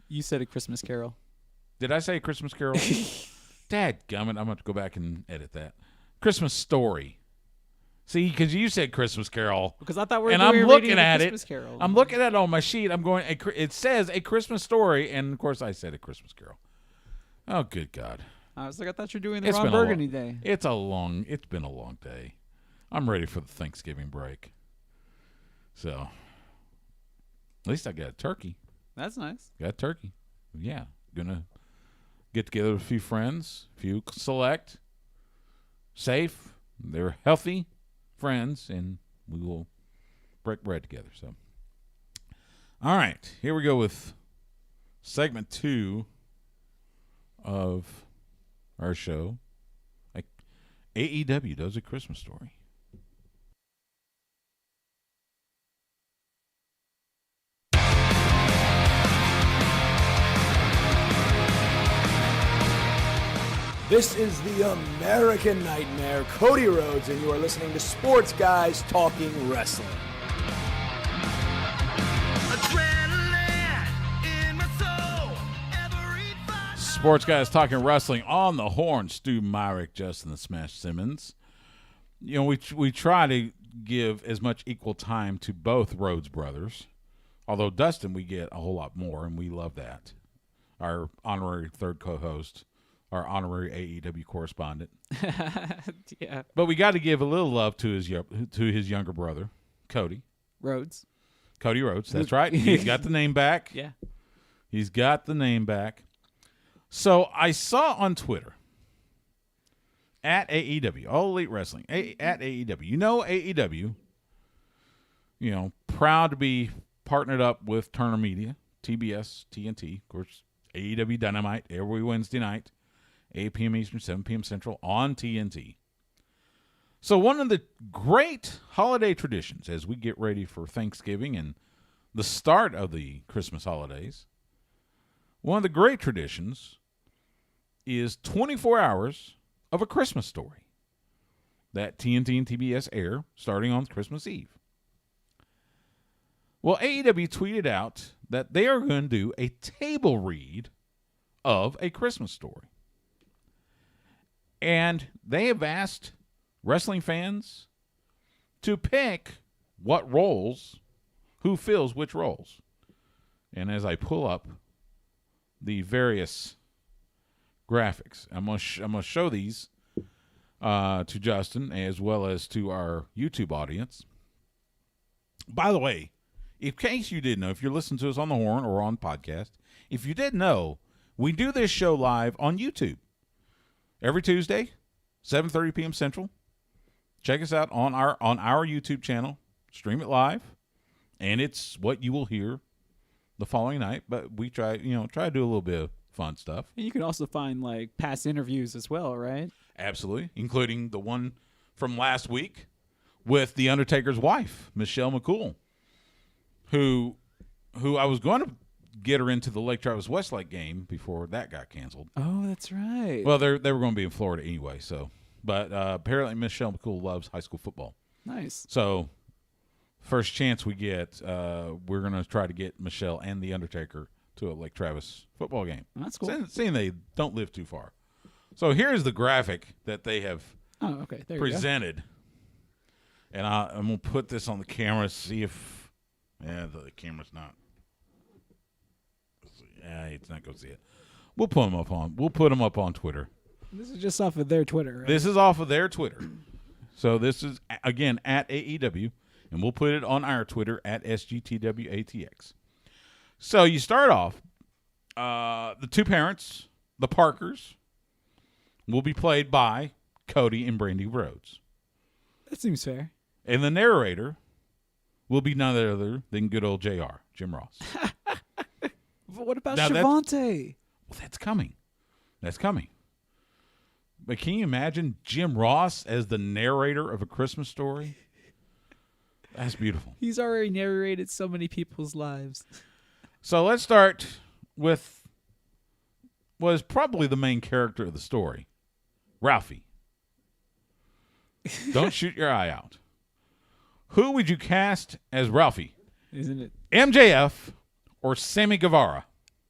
You said A Christmas Carol. Did I say A Christmas Carol? Dadgummit, I'm going to have to go back and edit that. Christmas Story. See, because you said Christmas Carol. Because I thought we were and I'm looking at Christmas it. Carol. I'm looking at it on my sheet. I'm going, it says A Christmas Story, and of course I said A Christmas Carol. Oh, good God. I was like, I thought you were doing the Ron Burgundy day. It's been a long day. I'm ready for the Thanksgiving break. So, at least I got a turkey. That's nice. Got a turkey. Yeah. Gonna get together with a few friends, a few select, safe, they're healthy friends, and we will break bread together. So, all right, here we go with segment 2 of our show. AEW does A Christmas Story. This is the American Nightmare, Cody Rhodes, and you are listening to Sports Guys Talking Wrestling. Sports Guys Talking Wrestling on the Horn. Stu Myrick, Justin the Smash Simmons. We try to give as much equal time to both Rhodes brothers. Although Dustin, we get a whole lot more, and we love that. Our honorary third co-host. Our honorary AEW correspondent. Yeah. But we got to give a little love to his younger brother, Cody Rhodes. Cody Rhodes. That's right. He's got the name back. Yeah. He's got the name back. So I saw on Twitter at AEW, All Elite Wrestling, at AEW. AEW, proud to be partnered up with Turner Media, TBS, TNT, of course, AEW Dynamite every Wednesday night. 8 p.m. Eastern, 7 p.m. Central on TNT. So one of the great holiday traditions as we get ready for Thanksgiving and the start of the Christmas holidays, one of the great traditions is 24 hours of A Christmas Story. that TNT and TBS air starting on Christmas Eve. Well, AEW tweeted out that they are going to do a table read of A Christmas Story. And they have asked wrestling fans to pick what roles, who fills which roles. And as I pull up the various graphics, I'm going to show these to Justin as well as to our YouTube audience. By the way, in case you didn't know, if you're listening to us on the Horn or on podcast, if you didn't know, we do this show live on YouTube every Tuesday, 7:30 p.m. Central. Check us out on our YouTube channel. Stream it live, and it's what you will hear the following night. But we try to do a little bit of fun stuff. And you can also find like past interviews as well, right? Absolutely, including the one from last week with the Undertaker's wife, Michelle McCool, who I was going to get her into the Lake Travis Westlake game before that got canceled. Oh, that's right. Well, they were going to be in Florida anyway, so. But apparently Michelle McCool loves high school football. Nice. So first chance we get, we're going to try to get Michelle and the Undertaker to a Lake Travis football game. That's cool. Seeing they don't live too far. So here's the graphic that they have presented. And I'm going to put this on the camera, see if the camera's not. It's not going to see it. We'll put them up on Twitter. This is just off of their Twitter, right? This is off of their Twitter. So this is, again, at AEW, and we'll put it on our Twitter at SGTWATX. So you start off, the two parents, the Parkers, will be played by Cody and Brandy Rhodes. That seems fair. And the narrator will be none other than good old JR, Jim Ross. But what about Now Shavante? Well, that's coming. That's coming. But can you imagine Jim Ross as the narrator of A Christmas Story? That's beautiful. He's already narrated so many people's lives. So let's start with what is probably the main character of the story, Ralphie. Don't shoot your eye out. Who would you cast as Ralphie? Isn't it? MJF or Sammy Guevara?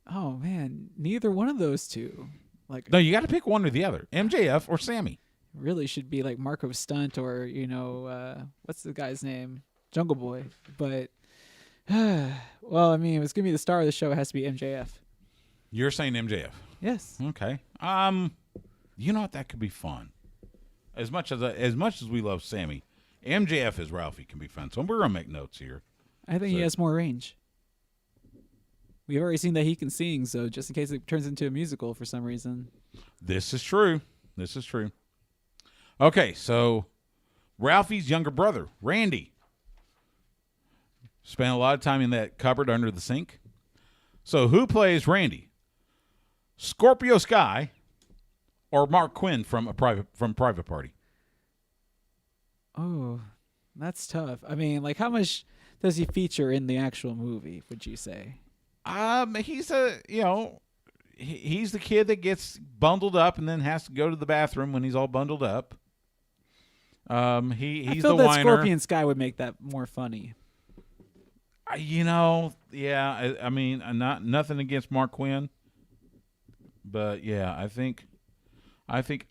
Oh, man. Neither one of those two. No, you got to pick one or the other. MJF or Sammy. Really should be like Marco Stunt or, what's the guy's name? Jungle Boy. But, well, I mean, if it's going to be the star of the show, it has to be MJF. You're saying MJF? Yes. Okay. You know what? That could be fun. As much as we love Sammy, MJF as Ralphie can be fun. So we're going to make notes here. I think he has more range. We've already seen that he can sing, so just in case it turns into a musical for some reason. This is true. Okay, so Ralphie's younger brother, Randy, spent a lot of time in that cupboard under the sink. So who plays Randy? Scorpio Sky or Mark Quinn from Private Party? Oh, that's tough. I mean, like, how much does he feature in the actual movie, would you say? He's he's the kid that gets bundled up and then has to go to the bathroom when he's all bundled up. He's I feel the that whiner. Scorpion Sky would make that more funny. Yeah. I mean, nothing against Mark Quinn, but yeah, I think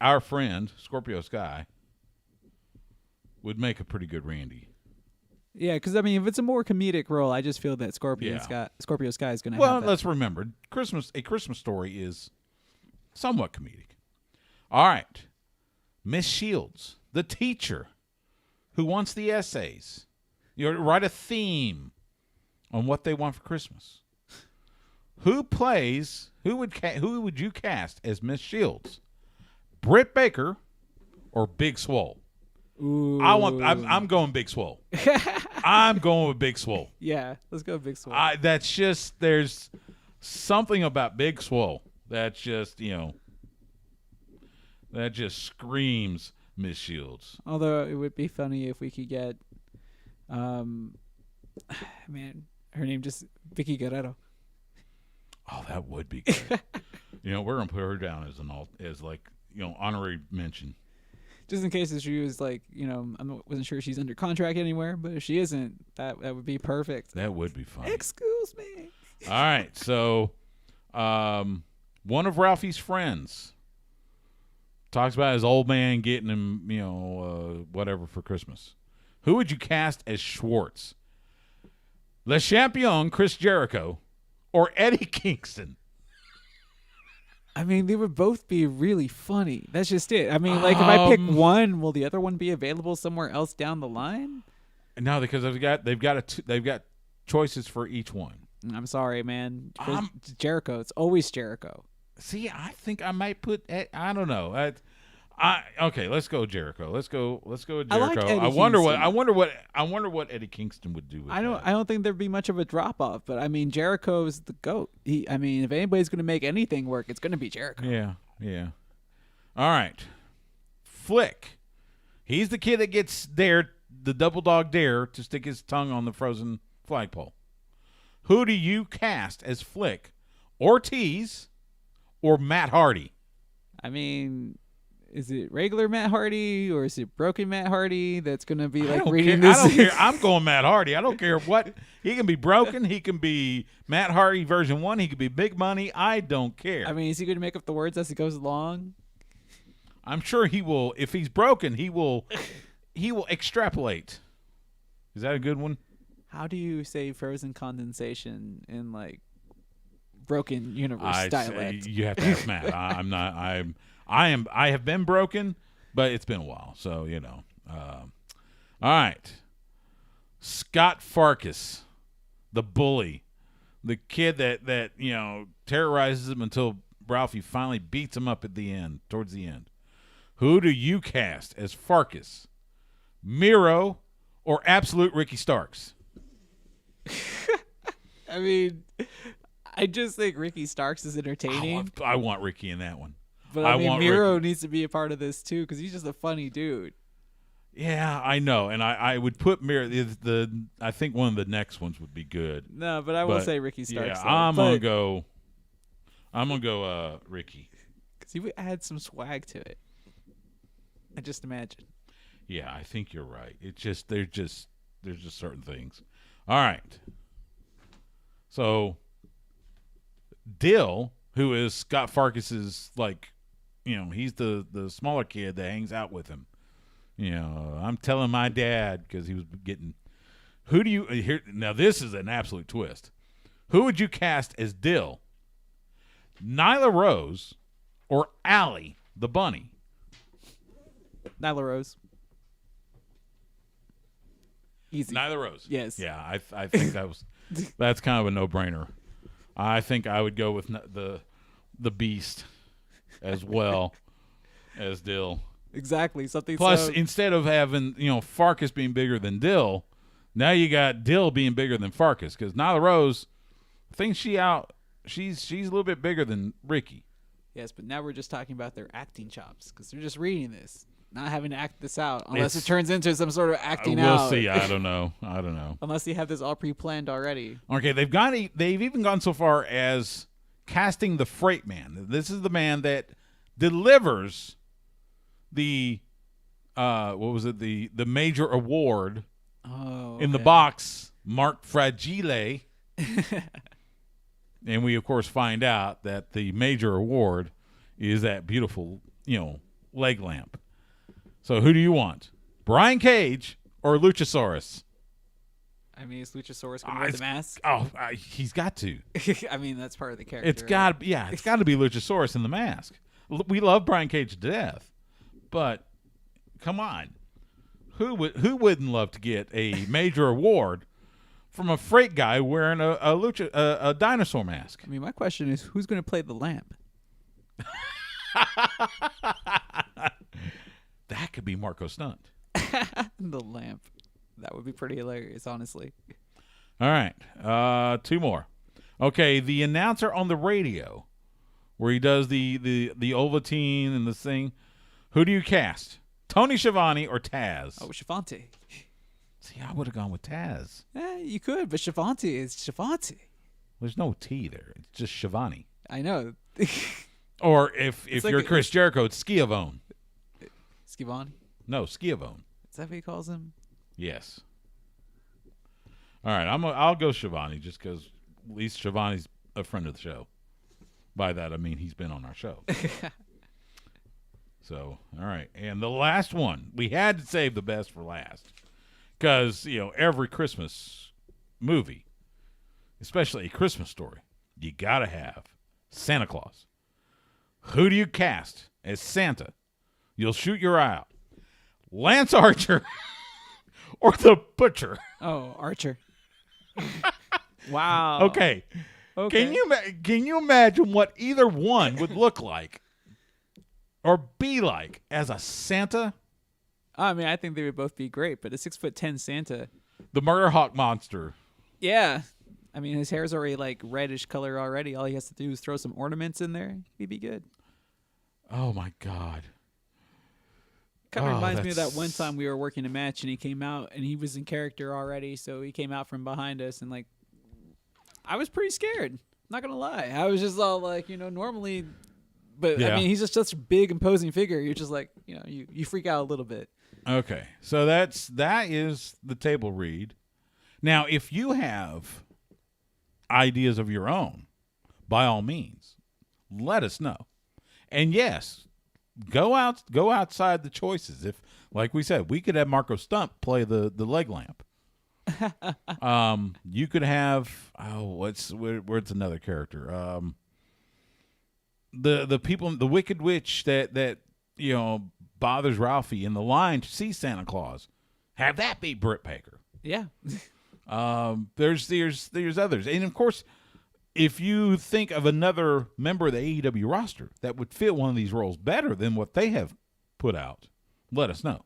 our friend Scorpio Sky would make a pretty good Randy. Yeah, because I mean, if it's a more comedic role, I just feel that Scorpio Sky is going to. Well, have that. let's remember, A Christmas Story is somewhat comedic. All right, Miss Shields, the teacher, who wants the essays, write a theme on what they want for Christmas. Who would you cast as Miss Shields? Britt Baker or Big Swole? Ooh. I'm going Big Swole. I'm going with Big Swole. Yeah, let's go Big Swole. There's something about Big Swole that just screams Miss Shields. Although it would be funny if we could get, her name just Vicky Guerrero. Oh, that would be good. We're gonna put her down as honorary mention. Just in case if she was like, wasn't sure she's under contract anywhere, but if she isn't, that would be perfect. That would be fun. Excuse me. All right, so one of Ralphie's friends talks about his old man getting him, whatever for Christmas. Who would you cast as Schwartz? Le Champion, Chris Jericho, or Eddie Kingston? I mean, they would both be really funny. That's just it. I mean, like if I pick one, will the other one be available somewhere else down the line? No, because they've got choices for each one. I'm sorry, man. Jericho. It's always Jericho. See, I think I might put. I don't know. Okay, let's go Jericho. Let's go Jericho. I like Eddie I wonder Kingston. what Eddie Kingston would do with I that. don't think there'd be much of a drop off, but I mean Jericho's the GOAT. If anybody's gonna make anything work, it's gonna be Jericho. Yeah. All right. Flick. He's the kid that gets the double dog dare to stick his tongue on the frozen flagpole. Who do you cast as Flick? Ortiz or Matt Hardy? I mean, is it regular Matt Hardy or is it broken Matt Hardy that's going to be like reading this? I don't care. I'm going Matt Hardy. I don't care what. He can be broken. He can be Matt Hardy version 1. He could be big money. I don't care. I mean, is he going to make up the words as he goes along? I'm sure he will. If he's broken, he will extrapolate. Is that a good one? Have do you say frozen condensation in like broken universe dialect? You have to ask Matt. I'm not. I have been broken, but it's been a while. So all right. Scott Farkas, the bully, the kid that terrorizes him until Ralphie finally beats him up at the end, towards the end. Who do you cast as Farkas? Miro or Absolute Ricky Starks? I mean, I just think Ricky Starks is entertaining. I want Ricky in that one. But I mean, Miro needs to be a part of this too because he's just a funny dude. Yeah, I know, and I would put Miro. I think one of the next ones would be good. No, but I will say Ricky Starks. Yeah, I'm gonna go Ricky because he would add some swag to it. I just imagine. Yeah, I think you're right. It's just there's just certain things. All right. So Dill, who is Scott Farkas's he's the smaller kid that hangs out with him. I'm telling my dad because he was getting. Who do you here? Now this is an absolute twist. Who would you cast as Dill? Nyla Rose or Allie the bunny? Nyla Rose. Easy. Nyla Rose. Yes. Yeah, I think that's kind of a no-brainer. I think I would go with the Beast as well as Dill. Exactly. Something. Plus, instead of having Farkas being bigger than Dill, now you got Dill being bigger than Farkas because Nyla Rose, I think she's a little bit bigger than Ricky. Yes, but now we're just talking about their acting chops because they're just reading this, not having to act this out unless it turns into some sort of acting out. We'll see. I don't know. Unless you have this all pre-planned already. Okay, they've even gone so far as casting the Freight Man. This is the man that delivers the the major award in the box marked Fragile. And we of course find out that the major award is that beautiful, leg lamp. So who do you want? Brian Cage or Luchasaurus? I mean, is Luchasaurus going to wear the mask? He's got to. I mean, that's part of the character. It's got to be Luchasaurus in the mask. We love Brian Cage to death, but come on, who wouldn't love to get a major award from a freight guy wearing a dinosaur mask? I mean, my question is, who's going to play the lamp? That could be Marco Stunt. The lamp. That would be pretty hilarious, honestly. All right. 2 more. Okay, the announcer on the radio where he does the Ovaltine and the thing. Who do you cast? Tony Schiavone or Taz? Oh, Schiavone. See, I would have gone with Taz. You could, but Schiavone is Schiavone. There's no T there. It's just Schiavone. I know. Or if you're Chris Jericho, it's Schiavone. Skivani? No, Schiavone. Is that what he calls him? Yes. All right, I'll go Shivani just because at least Shivani's a friend of the show. By that I mean he's been on our show. So, all right, and the last one we had to save the best for last because every Christmas movie, especially a Christmas story, you gotta have Santa Claus. Who do you cast as Santa? You'll shoot your eye out. Lance Archer or the Butcher? Oh, Archer. Wow. Okay. Can you imagine what either one would look like or be like as a Santa? I mean, I think they would both be great, but a 6'10" Santa. The Murder Hawk Monster. Yeah. I mean, his hair's already like reddish color already. All he has to do is throw some ornaments in there. He'd be good. Oh my God. Kind of reminds me of that one time we were working a match and he came out and he was in character already. So he came out from behind us and like, I was pretty scared. Not going to lie. I was just all like, normally, but Yeah. I mean, he's just such a big imposing figure. You're just like, you freak out a little bit. Okay. So that is the table read. Now, if you have ideas of your own, by all means, let us know. And yes, go outside the choices. If, like we said, we could have Marco Stunt play the leg lamp. You could have where's another character? The people, the Wicked Witch that bothers Ralphie in the line to see Santa Claus. Have that be Britt Baker. Yeah. There's others, and of course, if you think of another member of the AEW roster that would fit one of these roles better than what they have put out, let us know.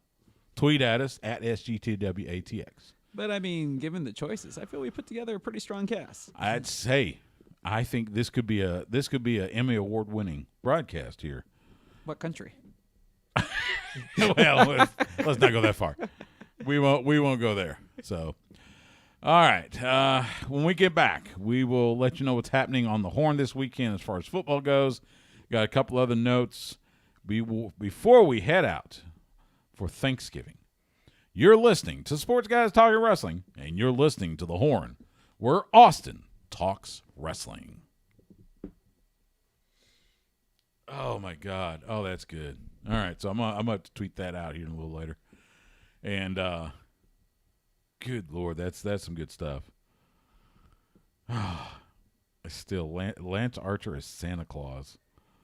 Tweet at us at SGTWATX. But I mean, given the choices, I feel we put together a pretty strong cast. I'd say, I think this could be a Emmy Award winning broadcast here. What country? Well, let's not go that far. We won't go there. So, all right. When we get back, we will let you know what's happening on the Horn this weekend as far as football goes. Got a couple other notes before we head out for Thanksgiving. You're listening to Sports Guys Talking Wrestling, and you're listening to the Horn, where Austin talks wrestling. Oh my God! Oh, that's good. All right, so I'm gonna have to tweet that out here a little later. And good Lord, that's some good stuff. Still, Lance Archer is Santa Claus.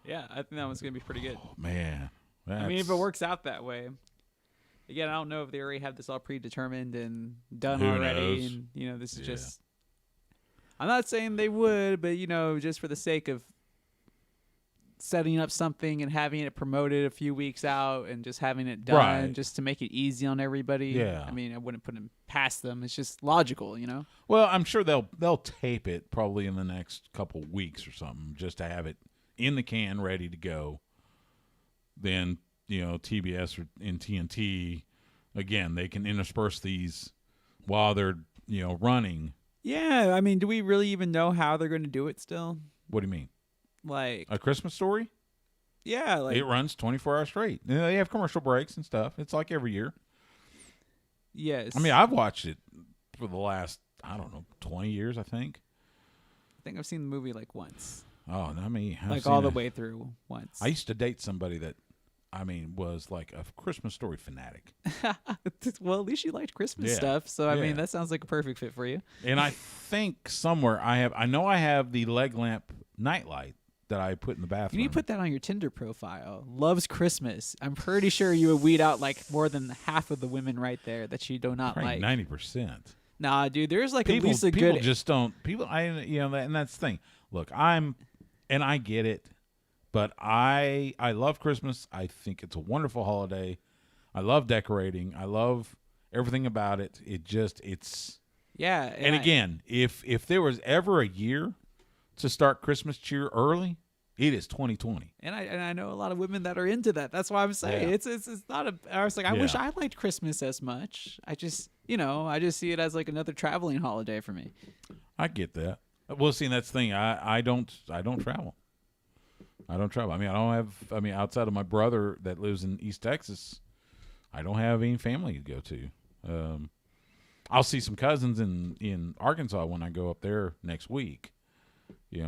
Yeah, I think that one's gonna be pretty good. Oh, man, I mean, if it works out that way. Again, I don't know if they already have this all predetermined and done Who already. knows? And this is just. I'm not saying they would, but just for the sake of setting up something and having it promoted a few weeks out and just having it done, Right. just to make it easy on everybody. Yeah. I mean, I wouldn't put them past them. It's just logical, Well, I'm sure they'll tape it probably in the next couple weeks or something, just to have it in the can, ready to go. Then TBS or in TNT, again, they can intersperse these while they're running. Yeah, I mean, do we really even know how they're going to do it still? What do you mean? Like A Christmas Story? Yeah, like It runs 24 hours straight. They have commercial breaks and stuff. It's like every year. yes. I mean, I've watched it for the last 20 years, I think. I think I've seen the movie like once, Oh, I mean, I've like seen all the it. way through once. I used to date somebody that, was like a Christmas Story fanatic. Well, at least you liked Christmas Yeah. stuff, so I Yeah. mean that sounds like a perfect fit for you. And I think somewhere I have the leg lamp nightlight that I put in the bathroom. You need to put that on your Tinder profile. Loves Christmas. I'm pretty sure you would weed out like more than half of the women right there that you do not probably like. 90%. Nah, dude, there's like People, at least a people good. just don't. People, and that's the thing. Look, I get it, but I love Christmas. I think it's a wonderful holiday. I love decorating. I love everything about it. It's. Yeah, And again, if there was ever a year to start Christmas cheer early, it is 2020. And I know a lot of women that are into that. That's why I'm saying Yeah. it's not a. I was like, I wish I liked Christmas as much. I just see it as like another traveling holiday for me. I get that. Well, see, that's the thing. I don't travel. I don't travel. I mean, outside of my brother that lives in East Texas, I don't have any family to go to. I'll see some cousins in Arkansas when I go up there next week.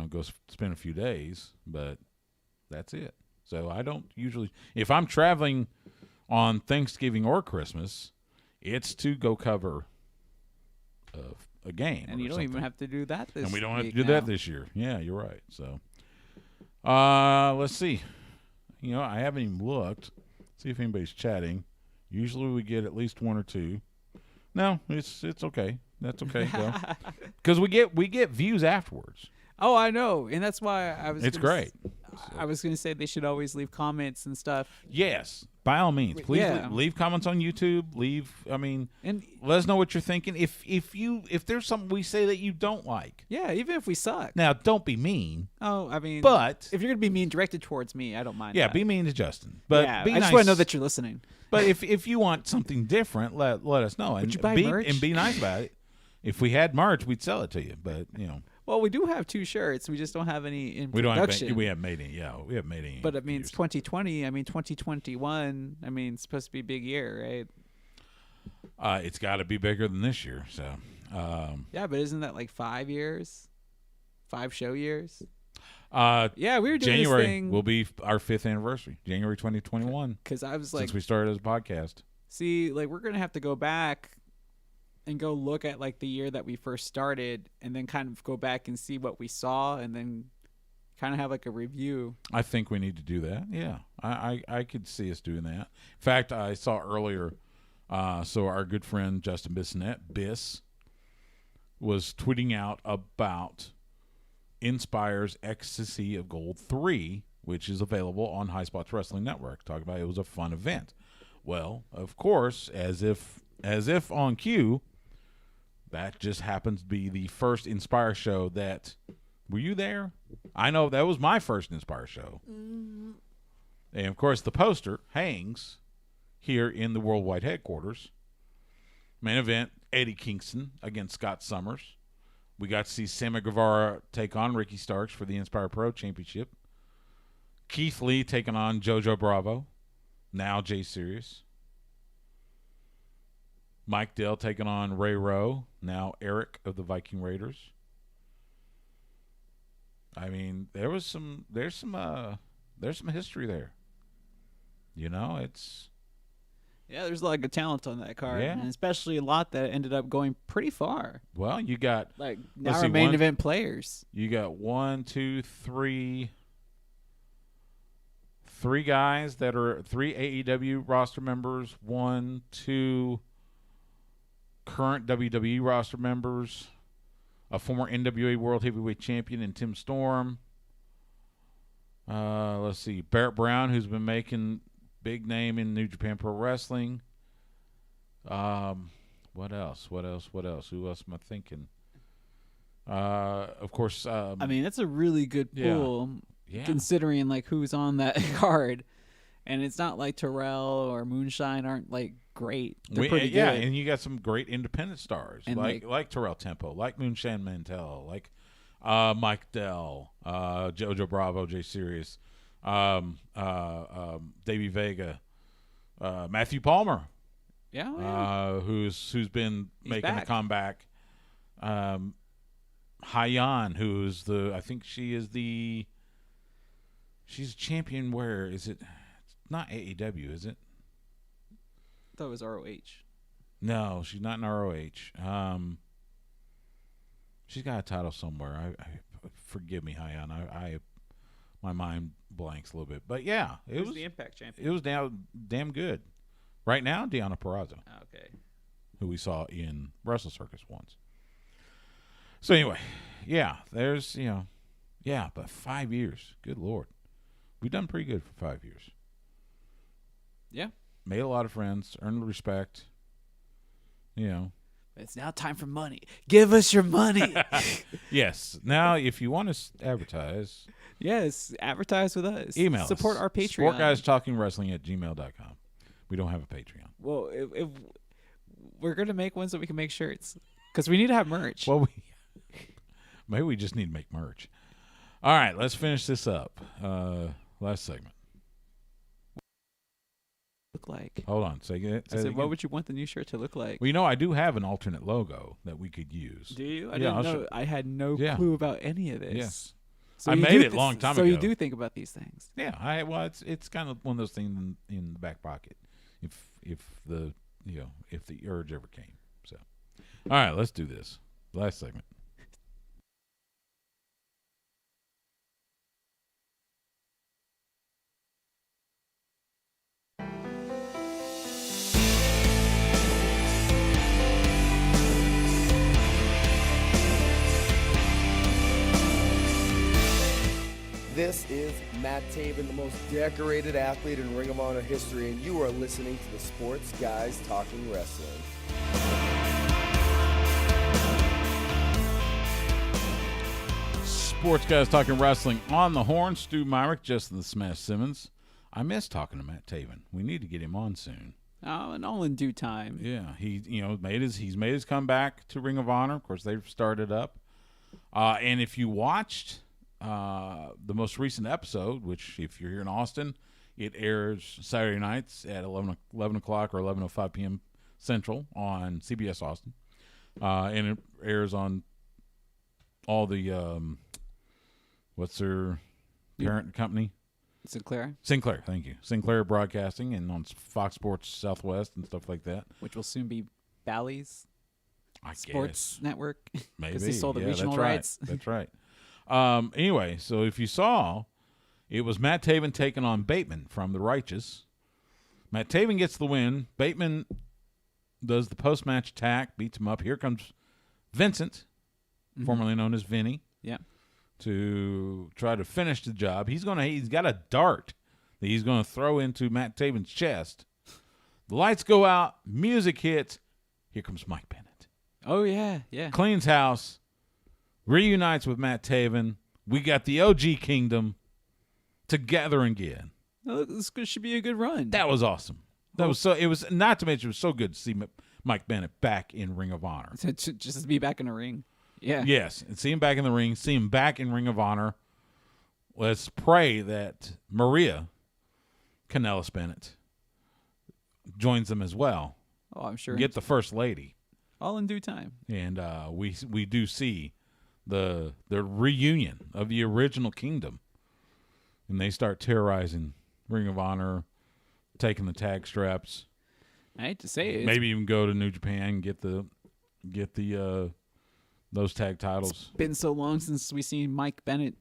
Go spend a few days, but that's it. So I don't usually, if I'm traveling on Thanksgiving or Christmas, it's to go cover a game. And you don't even have to do that this year. And we don't have to do that this year. Yeah, you're right. So, let's see. I haven't even looked. See if anybody's chatting. Usually we get at least one or two. No, it's okay. That's okay, though. Because we get views afterwards. Oh, I know, and that's why I was. It's great. I was going to say they should always leave comments and stuff. Yes, by all means, please Yeah. leave comments on YouTube. And let us know what you're thinking. If there's something we say that you don't like, yeah, even if we suck. now don't be mean. Oh, I mean, But if you're going to be mean directed towards me, I don't mind. yeah, that. be mean to Justin. But yeah, be I nice. just want to know that you're listening. But if you want something different, let us know. And you buy be merch? and be nice about it. If we had merch, we'd sell it to you. But Well, we do have 2 shirts. We just don't have any in we don't production. have we haven't made any. Yeah, we haven't made any. But I mean, it's years. 2020. I mean, 2021. I mean, it's supposed to be a big year, right? It's got to be bigger than this year. So Yeah, but isn't that like 5 years? 5 show years? yeah, we were doing January this thing will be our 5th anniversary. January 2021. because I was like, Since we started as a podcast. see, like we're gonna have to go back and go look at like the year that we first started, and then kind of go back and see what we saw, and then kind of have like a review. I think we need to do that. Yeah, I could see us doing that. In fact, I saw earlier. So our good friend Justin Biss was tweeting out about Inspire's Ecstasy of Gold 3, which is available on High Spots Wrestling Network. Talking about it was a fun event. Well, of course, as if on cue, that just happens to be the first Inspire show that. Were you there? I know that was my first Inspire show. Mm-hmm. And of course, the poster hangs here in the worldwide headquarters. Main event: Eddie Kingston against Scott Summers. We got to see Sammy Guevara take on Ricky Starks for the Inspire Pro Championship. Keith Lee taking on JoJo Bravo, now Jay Sirius. Mike Dell taking on Ray Rowe, now Eric of the Viking Raiders. I mean, there's some history there. It's Yeah, there's a lot of good talent on that card, Yeah. and especially a lot that ended up going pretty far. well, you got Like Let's now see, our main one- event players. You got 1, 2, 3 guys that are 3 AEW roster members, 1, 2 current WWE roster members, a former NWA World Heavyweight Champion in Tim Storm. Let's see, Barrett Brown, who's been making big name in New Japan Pro Wrestling. What else? Who else am I thinking? Of course. I mean, that's a really good pool, Yeah. considering like who's on that card, and it's not like Terrell or Moonshine aren't like great. They're pretty yeah, good. and you got some great independent stars And like Terrell Tempo, like Moonshine Mantel, like Mike Dell, JoJo Bravo, Jay Sirius, Davey Vega, Matthew Palmer, who's been making back. a comeback. Hyan, who's she's a champion. Where is it? It's not AEW, is it? I thought it was ROH. No, she's not in ROH. She's got a title somewhere. I forgive me, Hyan. My mind blanks a little bit, but yeah, it was the Impact champion. It was damn good. Right now, Deonna Purrazzo, Okay. who we saw in Wrestle Circus once. So anyway, yeah, there's but 5 years. Good Lord, we've done pretty good for 5 years. Yeah. Made a lot of friends, earned respect. It's now time for money. Give us your money. Yes. Now, if you want to advertise, Yes, advertise with us. email Support us. our Patreon. SportGuysTalkingWrestling@gmail.com. We don't have a Patreon. Well, if we're gonna make one so we can make shirts, because we need to have merch. Well, maybe we just need to make merch. All right, let's finish this up. Last segment. like? Hold on. Say it. I said, what would you want the new shirt to look like? Well, I do have an alternate logo that we could use. Do you? I Yeah, didn't know. I had no clue about any of this. Yes. So I you made do it a long time so ago. you do think about these things. Yeah. It's kind of one of those things in the back pocket, if the urge ever came. So, all right, let's do this. Last segment. This is Matt Taven, the most decorated athlete in Ring of Honor history, and you are listening to the Sports Guys Talking Wrestling. Sports Guys Talking Wrestling on the horn. Stu Myrick, Justin the Smash Simmons. I miss talking to Matt Taven. We need to get him on soon. Oh, and all in due time. Yeah, he's made his comeback to Ring of Honor. Of course, they've started up. And if you watched the most recent episode, which if you're here in Austin, it airs Saturday nights at 11 o'clock or 11:05 p.m. Central on CBS Austin, and it airs on all the what's their parent company? Sinclair, thank you. Sinclair Broadcasting, and on Fox Sports Southwest and stuff like that. which will soon be Bally's I Sports guess. Network. Maybe. Because they sold the regional that's right. rights. That's right. Anyway, so if you saw, it was Matt Taven taking on Bateman from The Righteous. Matt Taven gets the win. Bateman does the post-match attack, beats him up. Here comes Vincent, formerly known as Vinny. Yeah. To try to finish the job. He's got a dart that he's gonna throw into Matt Taven's chest. The lights go out, music hits. Here comes Mike Bennett. Oh yeah, yeah. Cleans house, reunites with Matt Taven. We got the OG Kingdom together again. Oh, this should be a good run. That was awesome. It was not to mention it was so good to see Mike Bennett back in Ring of Honor. Just to be back in the ring. Yeah. Yes, and see him back in the ring, see him back in Ring of Honor. Let's pray that Maria Kanellis Bennett joins them as well. Oh, I'm sure. Get the First Lady. All in due time. And we do see the reunion of the original Kingdom. And they start terrorizing Ring of Honor, taking the tag straps. I hate to say it. Maybe even go to New Japan and get the those tag titles. It's been so long since we seen Mike Bennett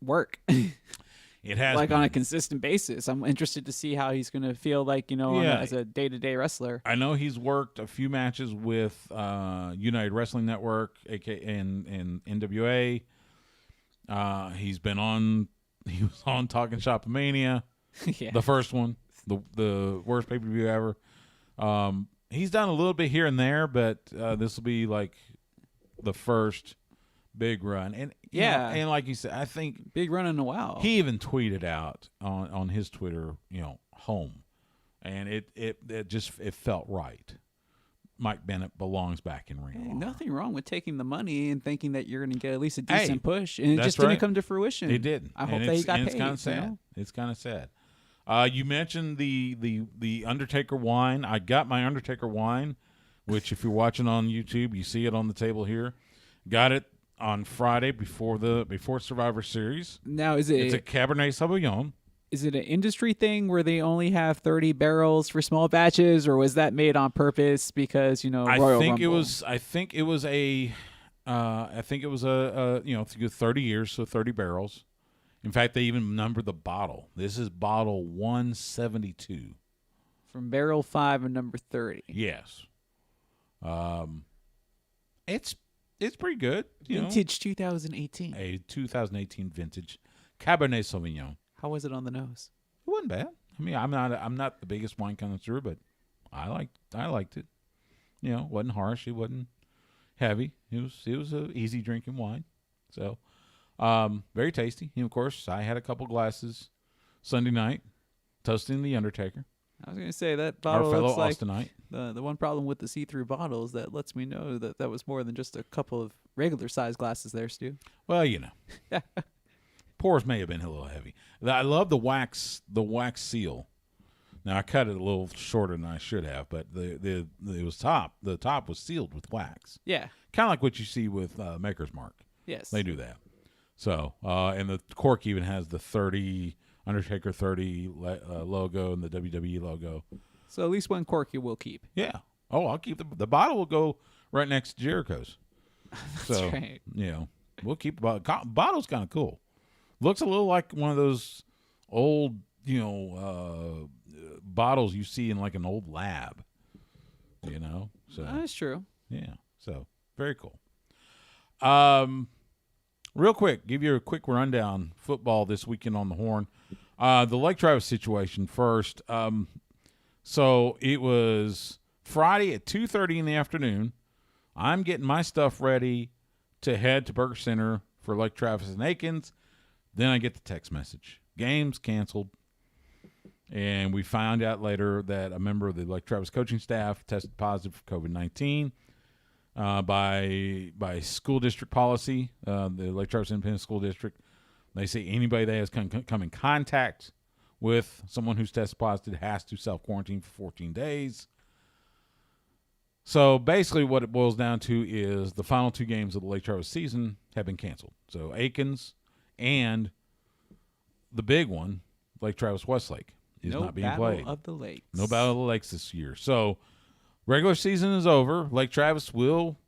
work. It has like been. on a consistent basis. I'm interested to see how he's going to feel like, as a day-to-day wrestler. I know he's worked a few matches with United Wrestling Network, aka and NWA. He was on Talking Shop-A-Mania, Yeah. the first one, the worst pay-per-view ever. He's done a little bit here and there, but this will be like the first big run. And Yeah. and like you said, I think Big run in a while. he even tweeted out on his Twitter, home, and it felt right. Mike Bennett belongs back in Ring of Honor. Nothing wrong with taking the money and thinking that you're going to get at least a decent push, and it that's just didn't right. come to fruition. It didn't. I hope And that he got and paid. It's kind of sad. It's kind of sad. You mentioned the Undertaker wine. I got my Undertaker wine, which if you're watching on YouTube, you see it on the table here. Got it on Friday before Survivor Series. Now, it's a Cabernet Sauvignon. Is it an industry thing where they only have 30 barrels for small batches, or was that made on purpose because Royal Rumble? I think it was a 30 years, so 30 barrels. In fact, they even numbered the bottle. This is bottle 172 from barrel 5 and number 30. Yes. It's pretty good. Vintage 2018. A 2018 vintage Cabernet Sauvignon. How was it on the nose? It wasn't bad. I mean, I'm not the biggest wine connoisseur, but I liked it. It wasn't harsh. It wasn't heavy. It was a easy drinking wine. So, very tasty. And of course, I had a couple glasses Sunday night, toasting the Undertaker. I was going to say that bottle Our fellow looks like Austinite. the one problem with the see-through bottles that lets me know that was more than just a couple of regular size glasses there, Stu. Well, Pours may have been a little heavy. I love the wax seal Now I cut it a little shorter than I should have, but it was top. The top was sealed with wax. Yeah. Kind of like what you see with Maker's Mark. Yes. They do that. So and the cork even has the 30 Undertaker 30 logo and the WWE logo. So at least one cork you will keep. Yeah. Oh, I'll keep the bottle. Will go right next to Jericho's. That's So right. we'll keep the bottle. Bottle's kind of cool. Looks a little like one of those old bottles you see in like an old lab. So That's true. yeah. So very cool. Real quick, give you a quick rundown. Football this weekend on the Horn. The Lake Travis situation first. So it was Friday at 2:30 in the afternoon. I'm getting my stuff ready to head to Burger Center for Lake Travis and Aikens. Then I get the text message. Game's canceled. And we found out later that a member of the Lake Travis coaching staff tested positive for COVID-19. By school district policy, the Lake Travis Independent School District, they say anybody that has come in contact with someone who's tested positive has to self-quarantine for 14 days. So basically what it boils down to is the final 2 games of the Lake Travis season have been canceled. So Aikens and the big one, Lake Travis Westlake, is not being played. No Battle of the Lakes. No Battle of the Lakes this year. So regular season is over. Lake Travis will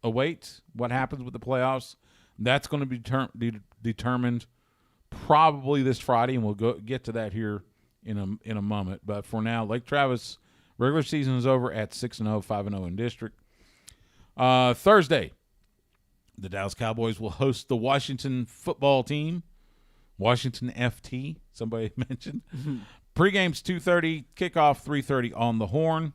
await what happens with the playoffs. That's going to be determined probably this Friday, and we'll get to that here in a moment. But for now, Lake Travis regular season is over at 6-0, 5-0 in district. Thursday, the Dallas Cowboys will host the Washington football team, Washington FT. Somebody mentioned. Pregame's 2:30, kickoff 3:30 on the Horn.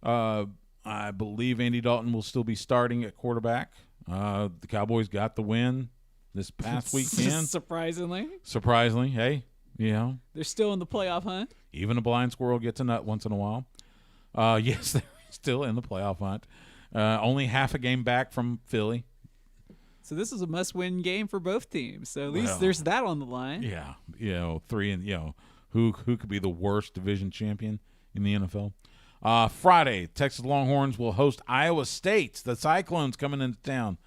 I believe Andy Dalton will still be starting at quarterback. The Cowboys got the win this past weekend. Surprisingly, hey, they're still in the playoff hunt. Even a blind squirrel gets a nut once in a while. Yes, they're still in the playoff hunt. Only half a game back from Philly. So this is a must-win game for both teams. So at least there's that on the line. Yeah, 3 and who could be the worst division champion in the NFL? Friday, Texas Longhorns will host Iowa State. The Cyclones coming into town.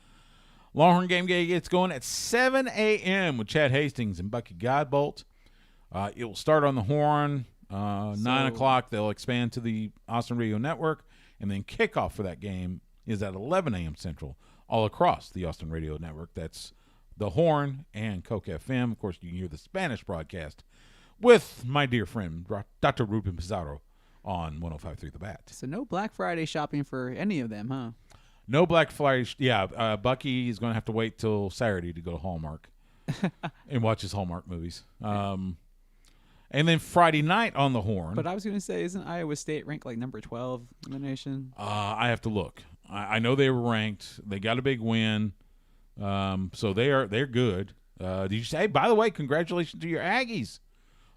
Longhorn game day gets going at 7 a.m. with Chad Hastings and Bucky Godbolt. It will start on the Horn. 9 o'clock, they'll expand to the Austin Radio Network, and then kickoff for that game is at 11 a.m. Central, all across the Austin Radio Network. That's the Horn and Coke FM. Of course, you can hear the Spanish broadcast with my dear friend, Dr. Ruben Pizarro, on 105.3 The Bat. So no Black Friday shopping for any of them, huh? No Black Friday. Bucky is going to have to wait till Saturday to go to Hallmark and watch his Hallmark movies. And then Friday night on the Horn. But I was going to say, isn't Iowa State ranked like number 12 in the nation? I have to look. I know they were ranked. They got a big win. So they're good. Did you say, by the way, congratulations to your Aggies.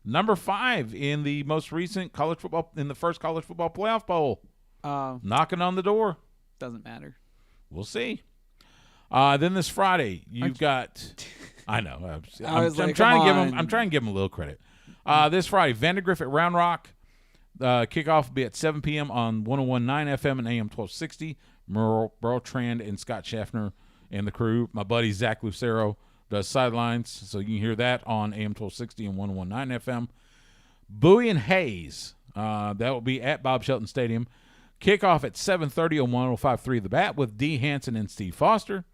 Number 5 in the most recent college football, in the first college football playoff bowl. Knocking on the door. Doesn't matter. We'll see. Then this Friday, you've got. I know. I'm trying to give them a little credit. This Friday, Vandergrift at Round Rock. Kickoff will be at 7 p.m. on 101.9 FM and AM 1260. Merle Trand and Scott Schaffner and the crew. My buddy Zach Lucero does sidelines, so you can hear that on AM 1260 and 101.9 FM. Bowie and Hayes, that will be at Bob Shelton Stadium. Kickoff at 7:30 on 105.3 The Bat with Dee Hansen and Steve Foster.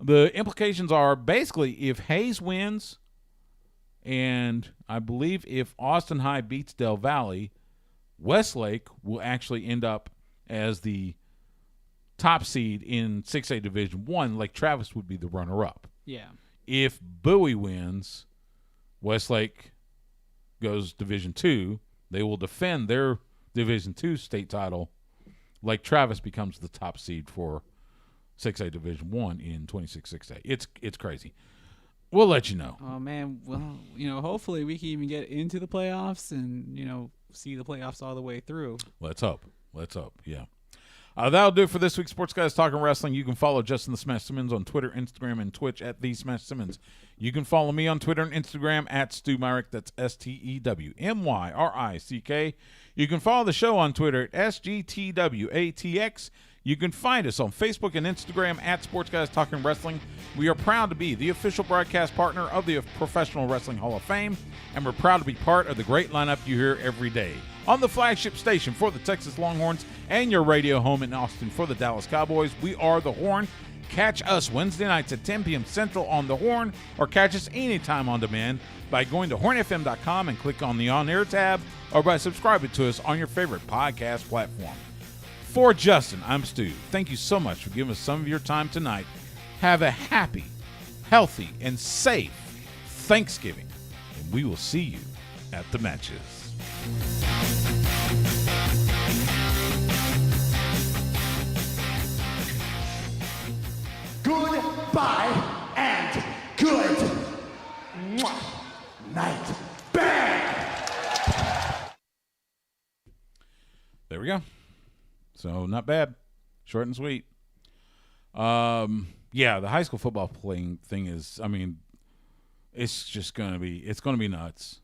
The implications are basically if Hayes wins, and I believe if Austin High beats Del Valle, Westlake will actually end up as the top seed in 6A Division I. Lake Travis would be the runner-up. Yeah. If Bowie wins, Westlake goes Division II. They will defend their Division II state title. Lake Travis becomes the top seed for 6A Division I in 26-6A. It's crazy. We'll let you know. Oh, man. Well, hopefully we can even get into the playoffs and, see the playoffs all the way through. Let's hope. Yeah. That'll do it for this week's Sports Guys Talking Wrestling. You can follow Justin the Smash Simmons on Twitter, Instagram, and Twitch at The Smash Simmons. You can follow me on Twitter and Instagram at Stu Myrick. That's STEWMYRICK. You can follow the show on Twitter at SGTWATX. You can find us on Facebook and Instagram at Sports Guys Talking Wrestling. We are proud to be the official broadcast partner of the Professional Wrestling Hall of Fame, and we're proud to be part of the great lineup you hear every day. On the flagship station for the Texas Longhorns and your radio home in Austin for the Dallas Cowboys, we are The Horn. Catch us Wednesday nights at 10 p.m. Central on The Horn, or catch us anytime on demand by going to hornfm.com and click on the On-Air tab, or by subscribing to us on your favorite podcast platform. For Justin, I'm Stu. Thank you so much for giving us some of your time tonight. Have a happy, healthy, and safe Thanksgiving, and we will see you at the matches. Goodbye and good night. Bang! There we go. So not bad. Short and sweet. Yeah, the high school football playing thing is, I mean, it's just going to be nuts.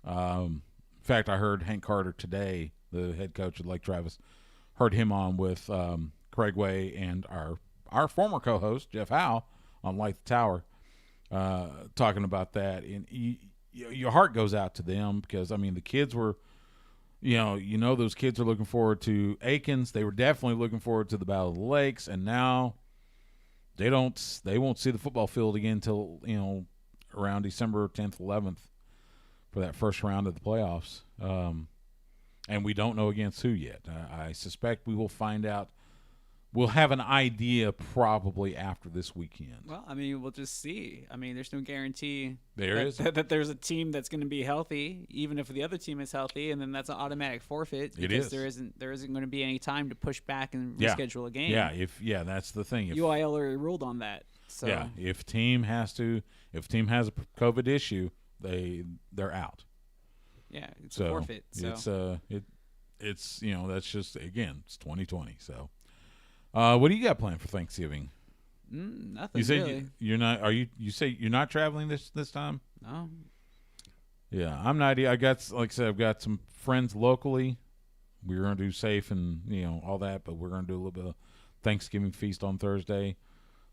In fact, I heard Hank Carter today, the head coach of Lake Travis, heard him on with Craig Way and our former co-host, Jeff Howe, on Light the Tower, talking about that. And your heart goes out to them because, I mean, the kids were, you know, those kids are looking forward to Aikens. They were definitely looking forward to the Battle of the Lakes, and now they won't see the football field again until, you know, around December 10th, 11th for that first round of the playoffs. And we don't know against who yet. I suspect we will find out. We'll have an idea probably after this weekend. Well, I mean, we'll just see. I mean, there's no guarantee that there's a team that's going to be healthy, even if the other team is healthy, and then that's an automatic forfeit because there isn't going to be any time to push back and reschedule a game. Yeah, that's the thing. UIL already ruled on that. So yeah, if team has a COVID issue, they're out. Yeah, it's a forfeit. So it's you know, that's just, again, it's 2020. So. What do you got planned for Thanksgiving? Nothing. You say really. you're not. Are you? You say you're not traveling this time? No. Yeah, I'm not. I got, like I said, I've got some friends locally. We're gonna do safe and, you know, all that, but we're gonna do a little bit of Thanksgiving feast on Thursday.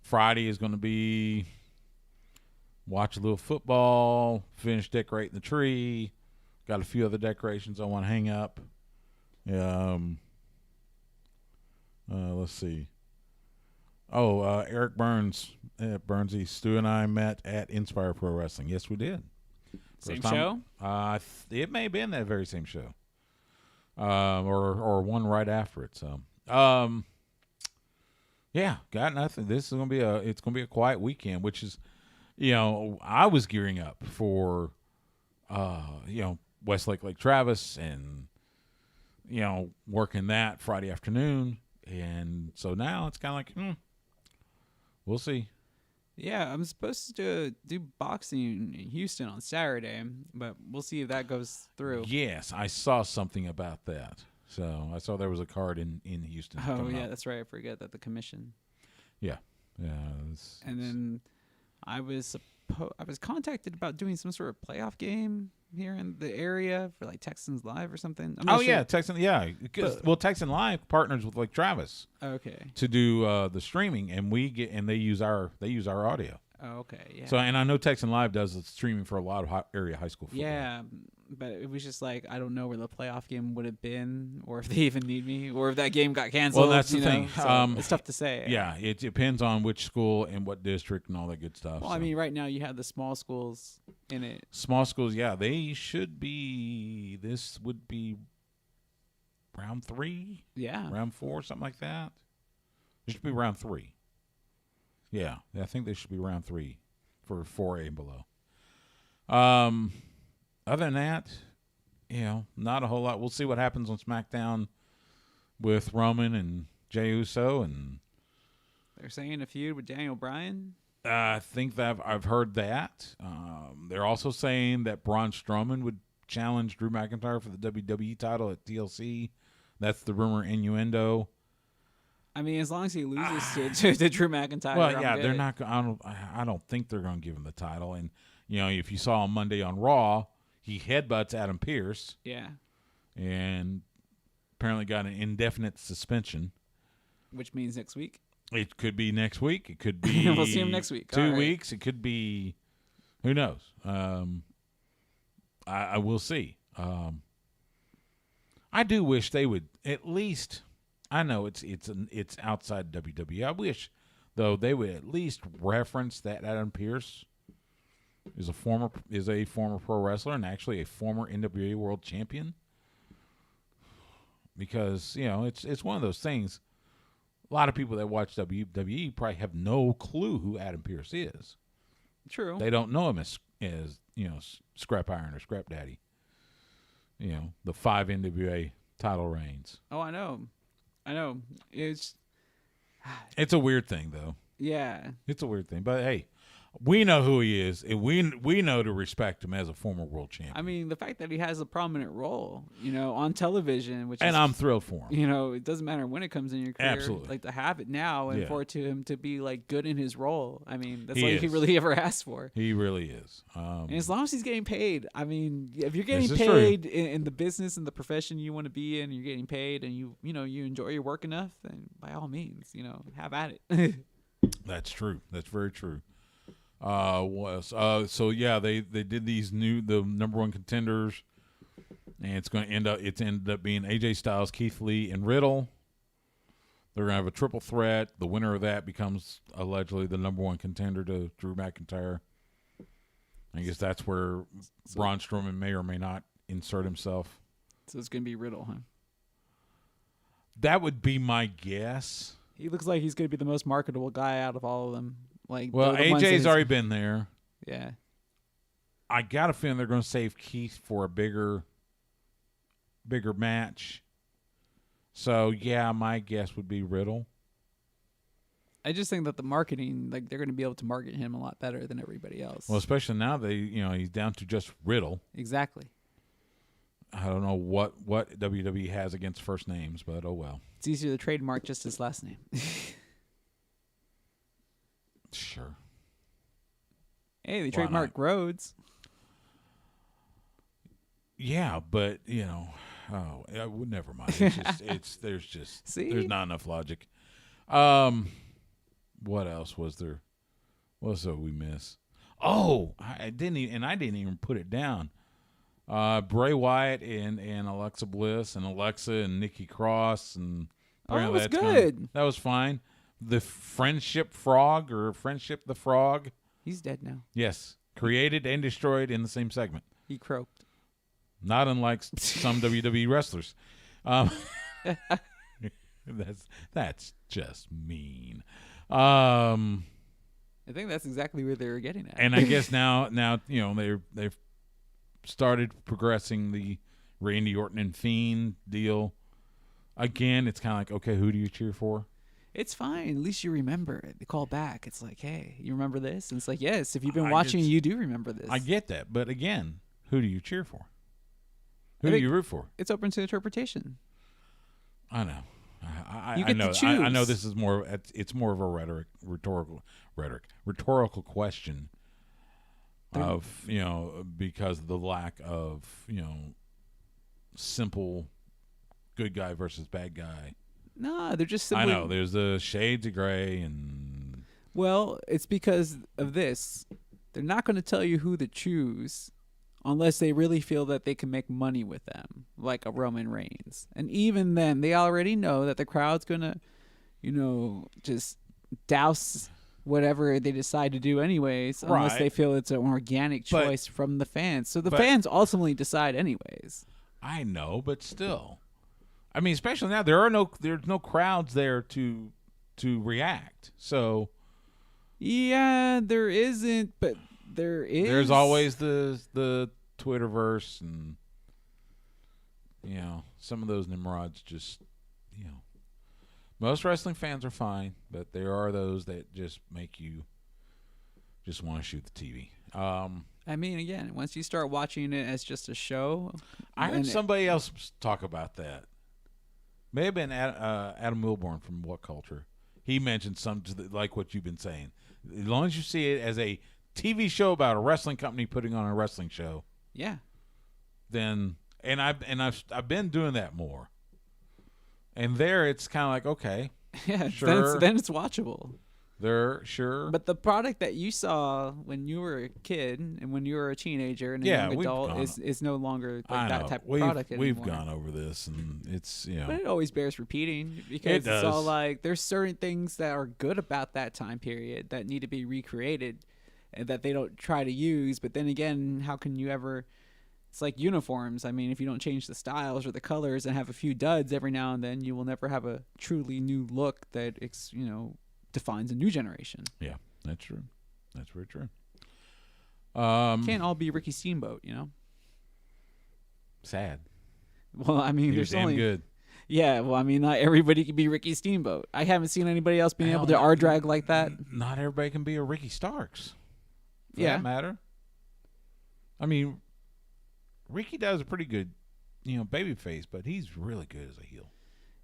Friday is gonna be watch a little football, finish decorating the tree. Got a few other decorations I want to hang up. Let's see. Eric Burns at Burnsy. Stu and I met at Inspire Pro Wrestling. Yes, we did. Same show? It may have been that very same show. Or one right after it. So, yeah, got nothing. This is it's gonna be a quiet weekend, which is, you know, I was gearing up for, you know, Westlake Lake Travis and, you know, working that Friday afternoon. And so now it's kind of like, we'll see. Yeah, I'm supposed to do boxing in Houston on Saturday, but we'll see if that goes through. Yes, I saw something about that. So I saw there was a card in Houston. Oh, yeah, that's right. I forget that the commission. Yeah. And then I was contacted about doing some sort of playoff game here in the area for like Texans Live or something. Yeah, Texan. Yeah, Texan Live partners with like Travis. Okay. To do the streaming, and they use our audio. Oh, okay. Yeah. So, and I know Texan Live does the streaming for a lot of area high school football. Yeah, but it was just like, I don't know where the playoff game would have been, or if they even need me, or if that game got canceled. Well, that's the thing. So it's tough to say. Yeah, it depends on which school and what district and all that good stuff. Well, I mean, right now you have the small schools in it. Small schools, yeah, they should be. This would be round 3. Yeah. Round 4, something like that. It should be round 3. Yeah, I think they should be round 3 for 4A and below. Other than that, you know, not a whole lot. We'll see what happens on SmackDown with Roman and Jey Uso, and they're saying a feud with Daniel Bryan. I think that I've heard that. They're also saying that Braun Strowman would challenge Drew McIntyre for the WWE title at TLC. That's the rumor innuendo. I mean, as long as he loses to Drew McIntyre. Well, yeah, I'm they're good. not. I don't think they're going to give him the title. And if you saw him Monday on Raw, he headbutts Adam Pearce. Yeah. And apparently got an indefinite suspension. Which means next week. It could be next week. It could be. We'll see him next week. 2 weeks. It could be. Who knows? I will see. I do wish they would at least. I know it's outside WWE. I wish, though, they would at least reference that Adam Pearce is a former pro wrestler and actually a former NWA World Champion. Because it's one of those things. A lot of people that watch WWE probably have no clue who Adam Pearce is. True. They don't know him as Scrap Iron or Scrap Daddy. The 5 NWA title reigns. Oh, I know. It's a weird thing, though. Yeah. It's a weird thing. But, hey, we know who he is, and we know to respect him as a former world champion. I mean, the fact that he has a prominent role, on television, and I'm thrilled for him. It doesn't matter when it comes in your career. Absolutely. Like, to have it now and for him to be, like, good in his role. I mean, that's he really ever asked for. He really is. And as long as he's getting paid, I mean, if you're getting This is paid in the business and the profession you want to be in, you're getting paid and you enjoy your work enough, then by all means, have at it. That's true. That's very true. So yeah, they did the number 1 contenders, and it's ended up being AJ Styles, Keith Lee, and Riddle. They're gonna have a triple threat. The winner of that becomes allegedly the number 1 contender to Drew McIntyre. I guess that's where Braun Strowman may or may not insert himself. So it's gonna be Riddle, huh? That would be my guess. He looks like he's gonna be the most marketable guy out of all of them. Well, AJ's already been there. Yeah. I got a feeling they're going to save Keith for a bigger match. So, yeah, my guess would be Riddle. I just think that the marketing, they're going to be able to market him a lot better than everybody else. Well, especially now he's down to just Riddle. Exactly. I don't know what WWE has against first names, but oh well. It's easier to trademark just his last name. Sure. Hey, they trademarked Rhodes. Yeah, but never mind. There's not enough logic. What else was there? What else did we miss? Oh, I didn't even put it down. Bray Wyatt and Alexa Bliss and Alexa and Nikki Cross and that was good. That was fine. The Friendship Frog or Friendship the Frog. He's dead now. Yes. Created and destroyed in the same segment. He croaked. Not unlike some WWE wrestlers. That's just mean. I think that's exactly where they were getting at. And I guess now they've started progressing the Randy Orton and Fiend deal. Again, it's kind of like, okay, who do you cheer for? It's fine. At least you remember it. They call back. It's like, hey, you remember this? And it's like, yes, if you've been watching, you do remember this. I get that. But again, who do you cheer for? Who do you root for? It's open to interpretation. I know. You get to choose. I know this is more. It's more of a rhetorical question of because of the lack of simple good guy versus bad guy. No, they're just simply... I know. There's the shades of gray and... Well, it's because of this. They're not going to tell you who to choose unless they really feel that they can make money with them, like a Roman Reigns. And even then, they already know that the crowd's going to, just douse whatever they decide to do anyways, unless they feel it's an organic choice from the fans. So the fans ultimately decide anyways. I know, but still... I mean, especially now, there's no crowds there to react. So, yeah, there isn't, but there is. There's always the Twitterverse, and some of those nimrods just most wrestling fans are fine, but there are those that just make you just want to shoot the TV. I mean, again, once you start watching it as just a show, I heard somebody else talk about that. May have been Adam Wilborn from What Culture. He mentioned something like what you've been saying. As long as you see it as a TV show about a wrestling company putting on a wrestling show, Yeah. then I've been doing that more. And there, it's kind of like, okay, Yeah. sure. Then it's watchable. They're sure. But the product that you saw when you were a kid and when you were a teenager and a Yeah, young we've adult gone- is no longer I like that know. type of We've- product anymore. We've gone over this, and it's, you know. But it always bears repeating because It it's all does. like there's certain things that are good about that time period that need to be recreated and that they don't try to use. But then again, how can you ever? It's like uniforms. I mean, if you don't change the styles or the colors and have a few duds every now and then, you will never have a truly new look that defines a new generation. Yeah, that's true. That's very true. Can't all be Ricky Steamboat, you know? Sad. Well, I mean, He was there's damn only good. Yeah, well, I mean, not everybody can be Ricky Steamboat. I haven't seen anybody else being able to Hell, R-drag like that. Not everybody can be a Ricky Starks. For Yeah. that matter. I mean, Ricky does a pretty good, baby face, but he's really good as a heel.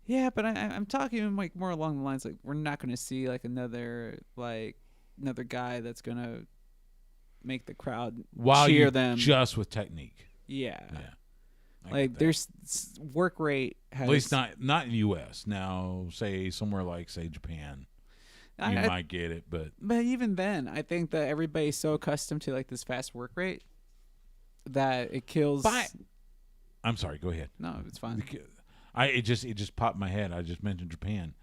Yeah, but I'm talking like more along the lines like we're not going to see like another guy that's going to make the crowd cheer them. Just with technique. Yeah. Yeah. I Like get that. there's work rate has At least not in the U.S. Now, say somewhere like, say, Japan, you might get it, but But even then, I think that everybody's so accustomed to like this fast work rate that it kills. I'm sorry. Go ahead. No, it's fine. It just popped in my head. I just mentioned Japan,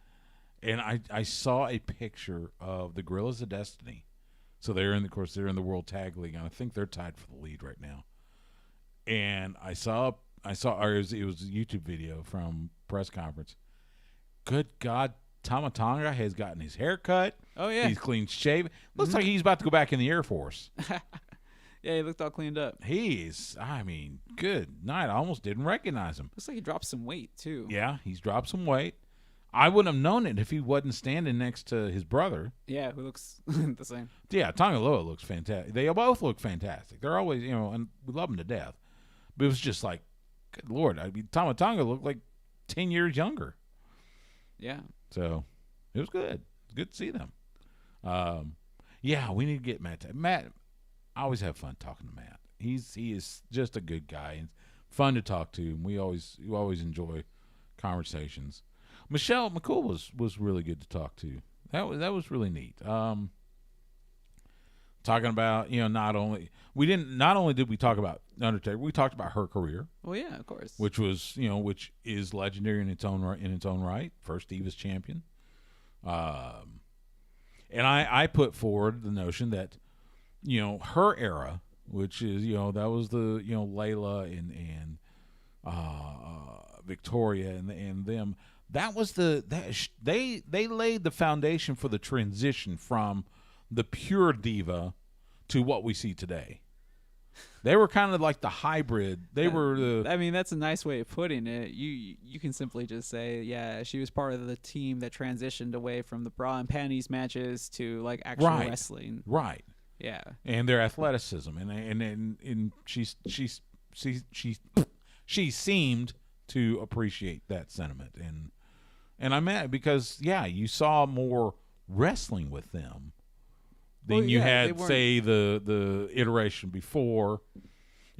and I saw a picture of the Gorillas of Destiny. So they're in the World Tag League, and I think they're tied for the lead right now. And it was a YouTube video from press conference. Good God, Tama Tonga has gotten his hair cut. Oh yeah, He's clean shaven. Looks like he's about to go back in the Air Force. Yeah, he looked all cleaned up. Good night. I almost didn't recognize him. Looks like he dropped some weight too. Yeah, he's dropped some weight. I wouldn't have known it if he wasn't standing next to his brother. Yeah, who looks the same. Yeah, Tonga Loa looks fantastic. They both look fantastic. They're always, and we love them to death. But it was just like, good Lord. I mean, Tonga looked like 10 years younger. Yeah. So it was good. It's good to see them. Yeah, we need to get Matt. Matt, I always have fun talking to Matt. He is just a good guy and fun to talk to. And we always enjoy conversations. Michelle McCool was really good to talk to. That was really neat. Talking about not only did we talk about Undertaker, we talked about her career. Well, yeah, of course. Which is legendary in its own right. First Divas champion. And I put forward the notion that her era, which is that was the Layla and Victoria and them. That was they laid the foundation for the transition from the pure diva to what we see today. They were kind of like the hybrid. They were the. I mean, that's a nice way of putting it. You can simply just say, yeah, she was part of the team that transitioned away from the bra and panties matches to like actual wrestling. Right. Yeah. And their athleticism, and she seemed to appreciate that sentiment, and I'm mad because you saw more wrestling with them than you had, say, the iteration before.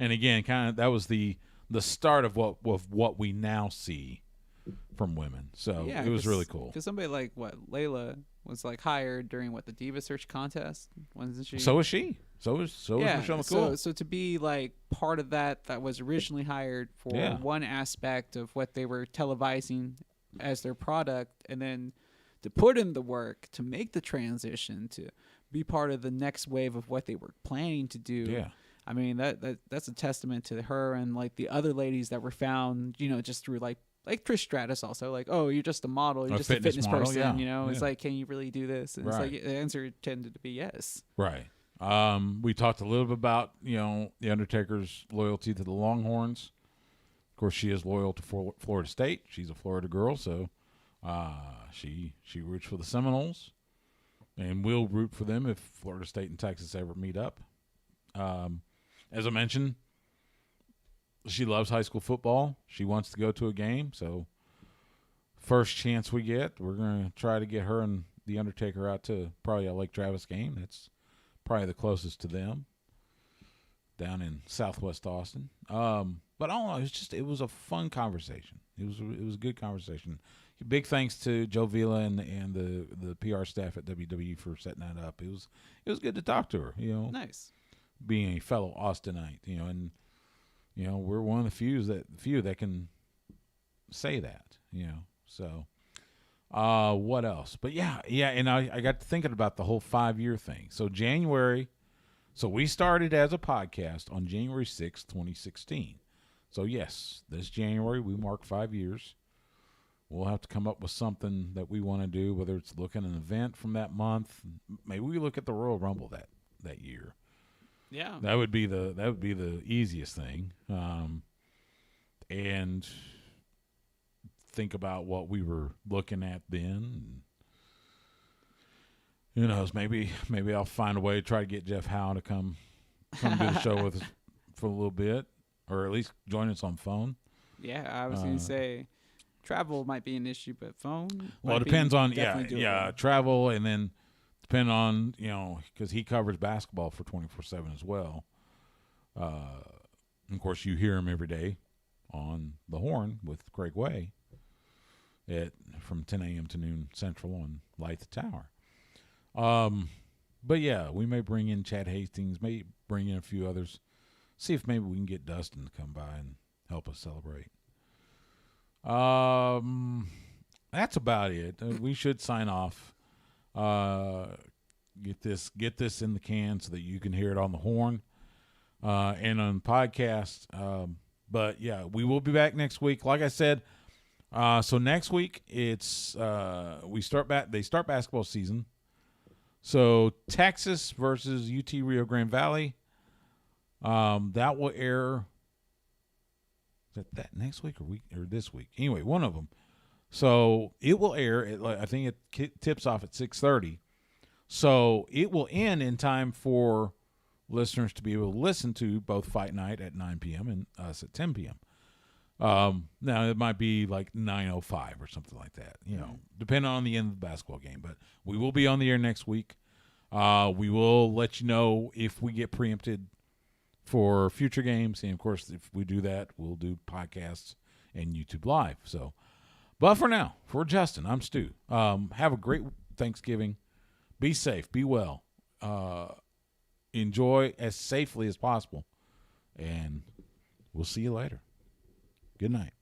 And again, kind of that was the start of what we now see from women. So it was really cool. Because somebody like Layla was like hired during the Diva Search contest, wasn't she? So was she. So was Michelle McCool. So to be like part of that was originally hired for one aspect of what they were televising as their product, and then to put in the work to make the transition to be part of the next wave of what they were planning to do. Yeah. I mean that's a testament to her and like the other ladies that were found, just through like Trish Stratus also, like, oh, you're just a model, you're just a fitness model, person, yeah. It's like, can you really do this? And Right. it's like the answer tended to be yes. Right. We talked a little bit about the Undertaker's loyalty to the Longhorns. Of course, she is loyal to Florida State. She's a Florida girl, so she roots for the Seminoles, and will root for them if Florida State and Texas ever meet up. As I mentioned, she loves high school football. She wants to go to a game, so first chance we get, we're going to try to get her and the Undertaker out to probably a Lake Travis game. That's probably the closest to them, down in Southwest Austin. But I don't know. It was a fun conversation. It was a good conversation. Big thanks to Joe Vila and the PR staff at WWE for setting that up. It was good to talk to her. Nice. Being a fellow Austinite, and we're one of the few that can say that. So what else? But yeah, and I got to thinking about the whole 5-year thing. So January. So we started as a podcast on January 6th, 2016. So, yes, this January we mark 5 years. We'll have to come up with something that we want to do, whether it's look at an event from that month. Maybe we look at the Royal Rumble that year. Yeah. That would be the easiest thing. And think about what we were looking at then. Who knows? Maybe I'll find a way to try to get Jeff Howe to come do the show with us for a little bit, or at least join us on phone. Yeah, I was going to say travel might be an issue, but phone. Well, it depends on doable. travel, and then depending on because he covers basketball for 24/7 as well. Of course, you hear him every day on the Horn with Craig Way from 10 a.m. to noon Central on Light the Tower. But yeah, we may bring in Chad Hastings, may bring in a few others, see if maybe we can get Dustin to come by and help us celebrate. That's about it. We should sign off. Get this in the can so that you can hear it on the Horn, and on podcast. But yeah, we will be back next week. Like I said, so next week it's they start basketball season. So Texas versus UT Rio Grande Valley. That will air. Is that next week or this week? Anyway, one of them. So it will air. I think it tips off at 6:30. So it will end in time for listeners to be able to listen to both Fight Night at 9 p.m. and us at 10 p.m. Now it might be like 9:05 or something like that, depending on the end of the basketball game. But we will be on the air next week. We will let you know if we get preempted for future games, and of course, if we do that, we'll do podcasts and YouTube Live. So, but for now, for Justin, I'm Stu. Have a great Thanksgiving. Be safe. Be well. Enjoy as safely as possible, and we'll see you later. Good night.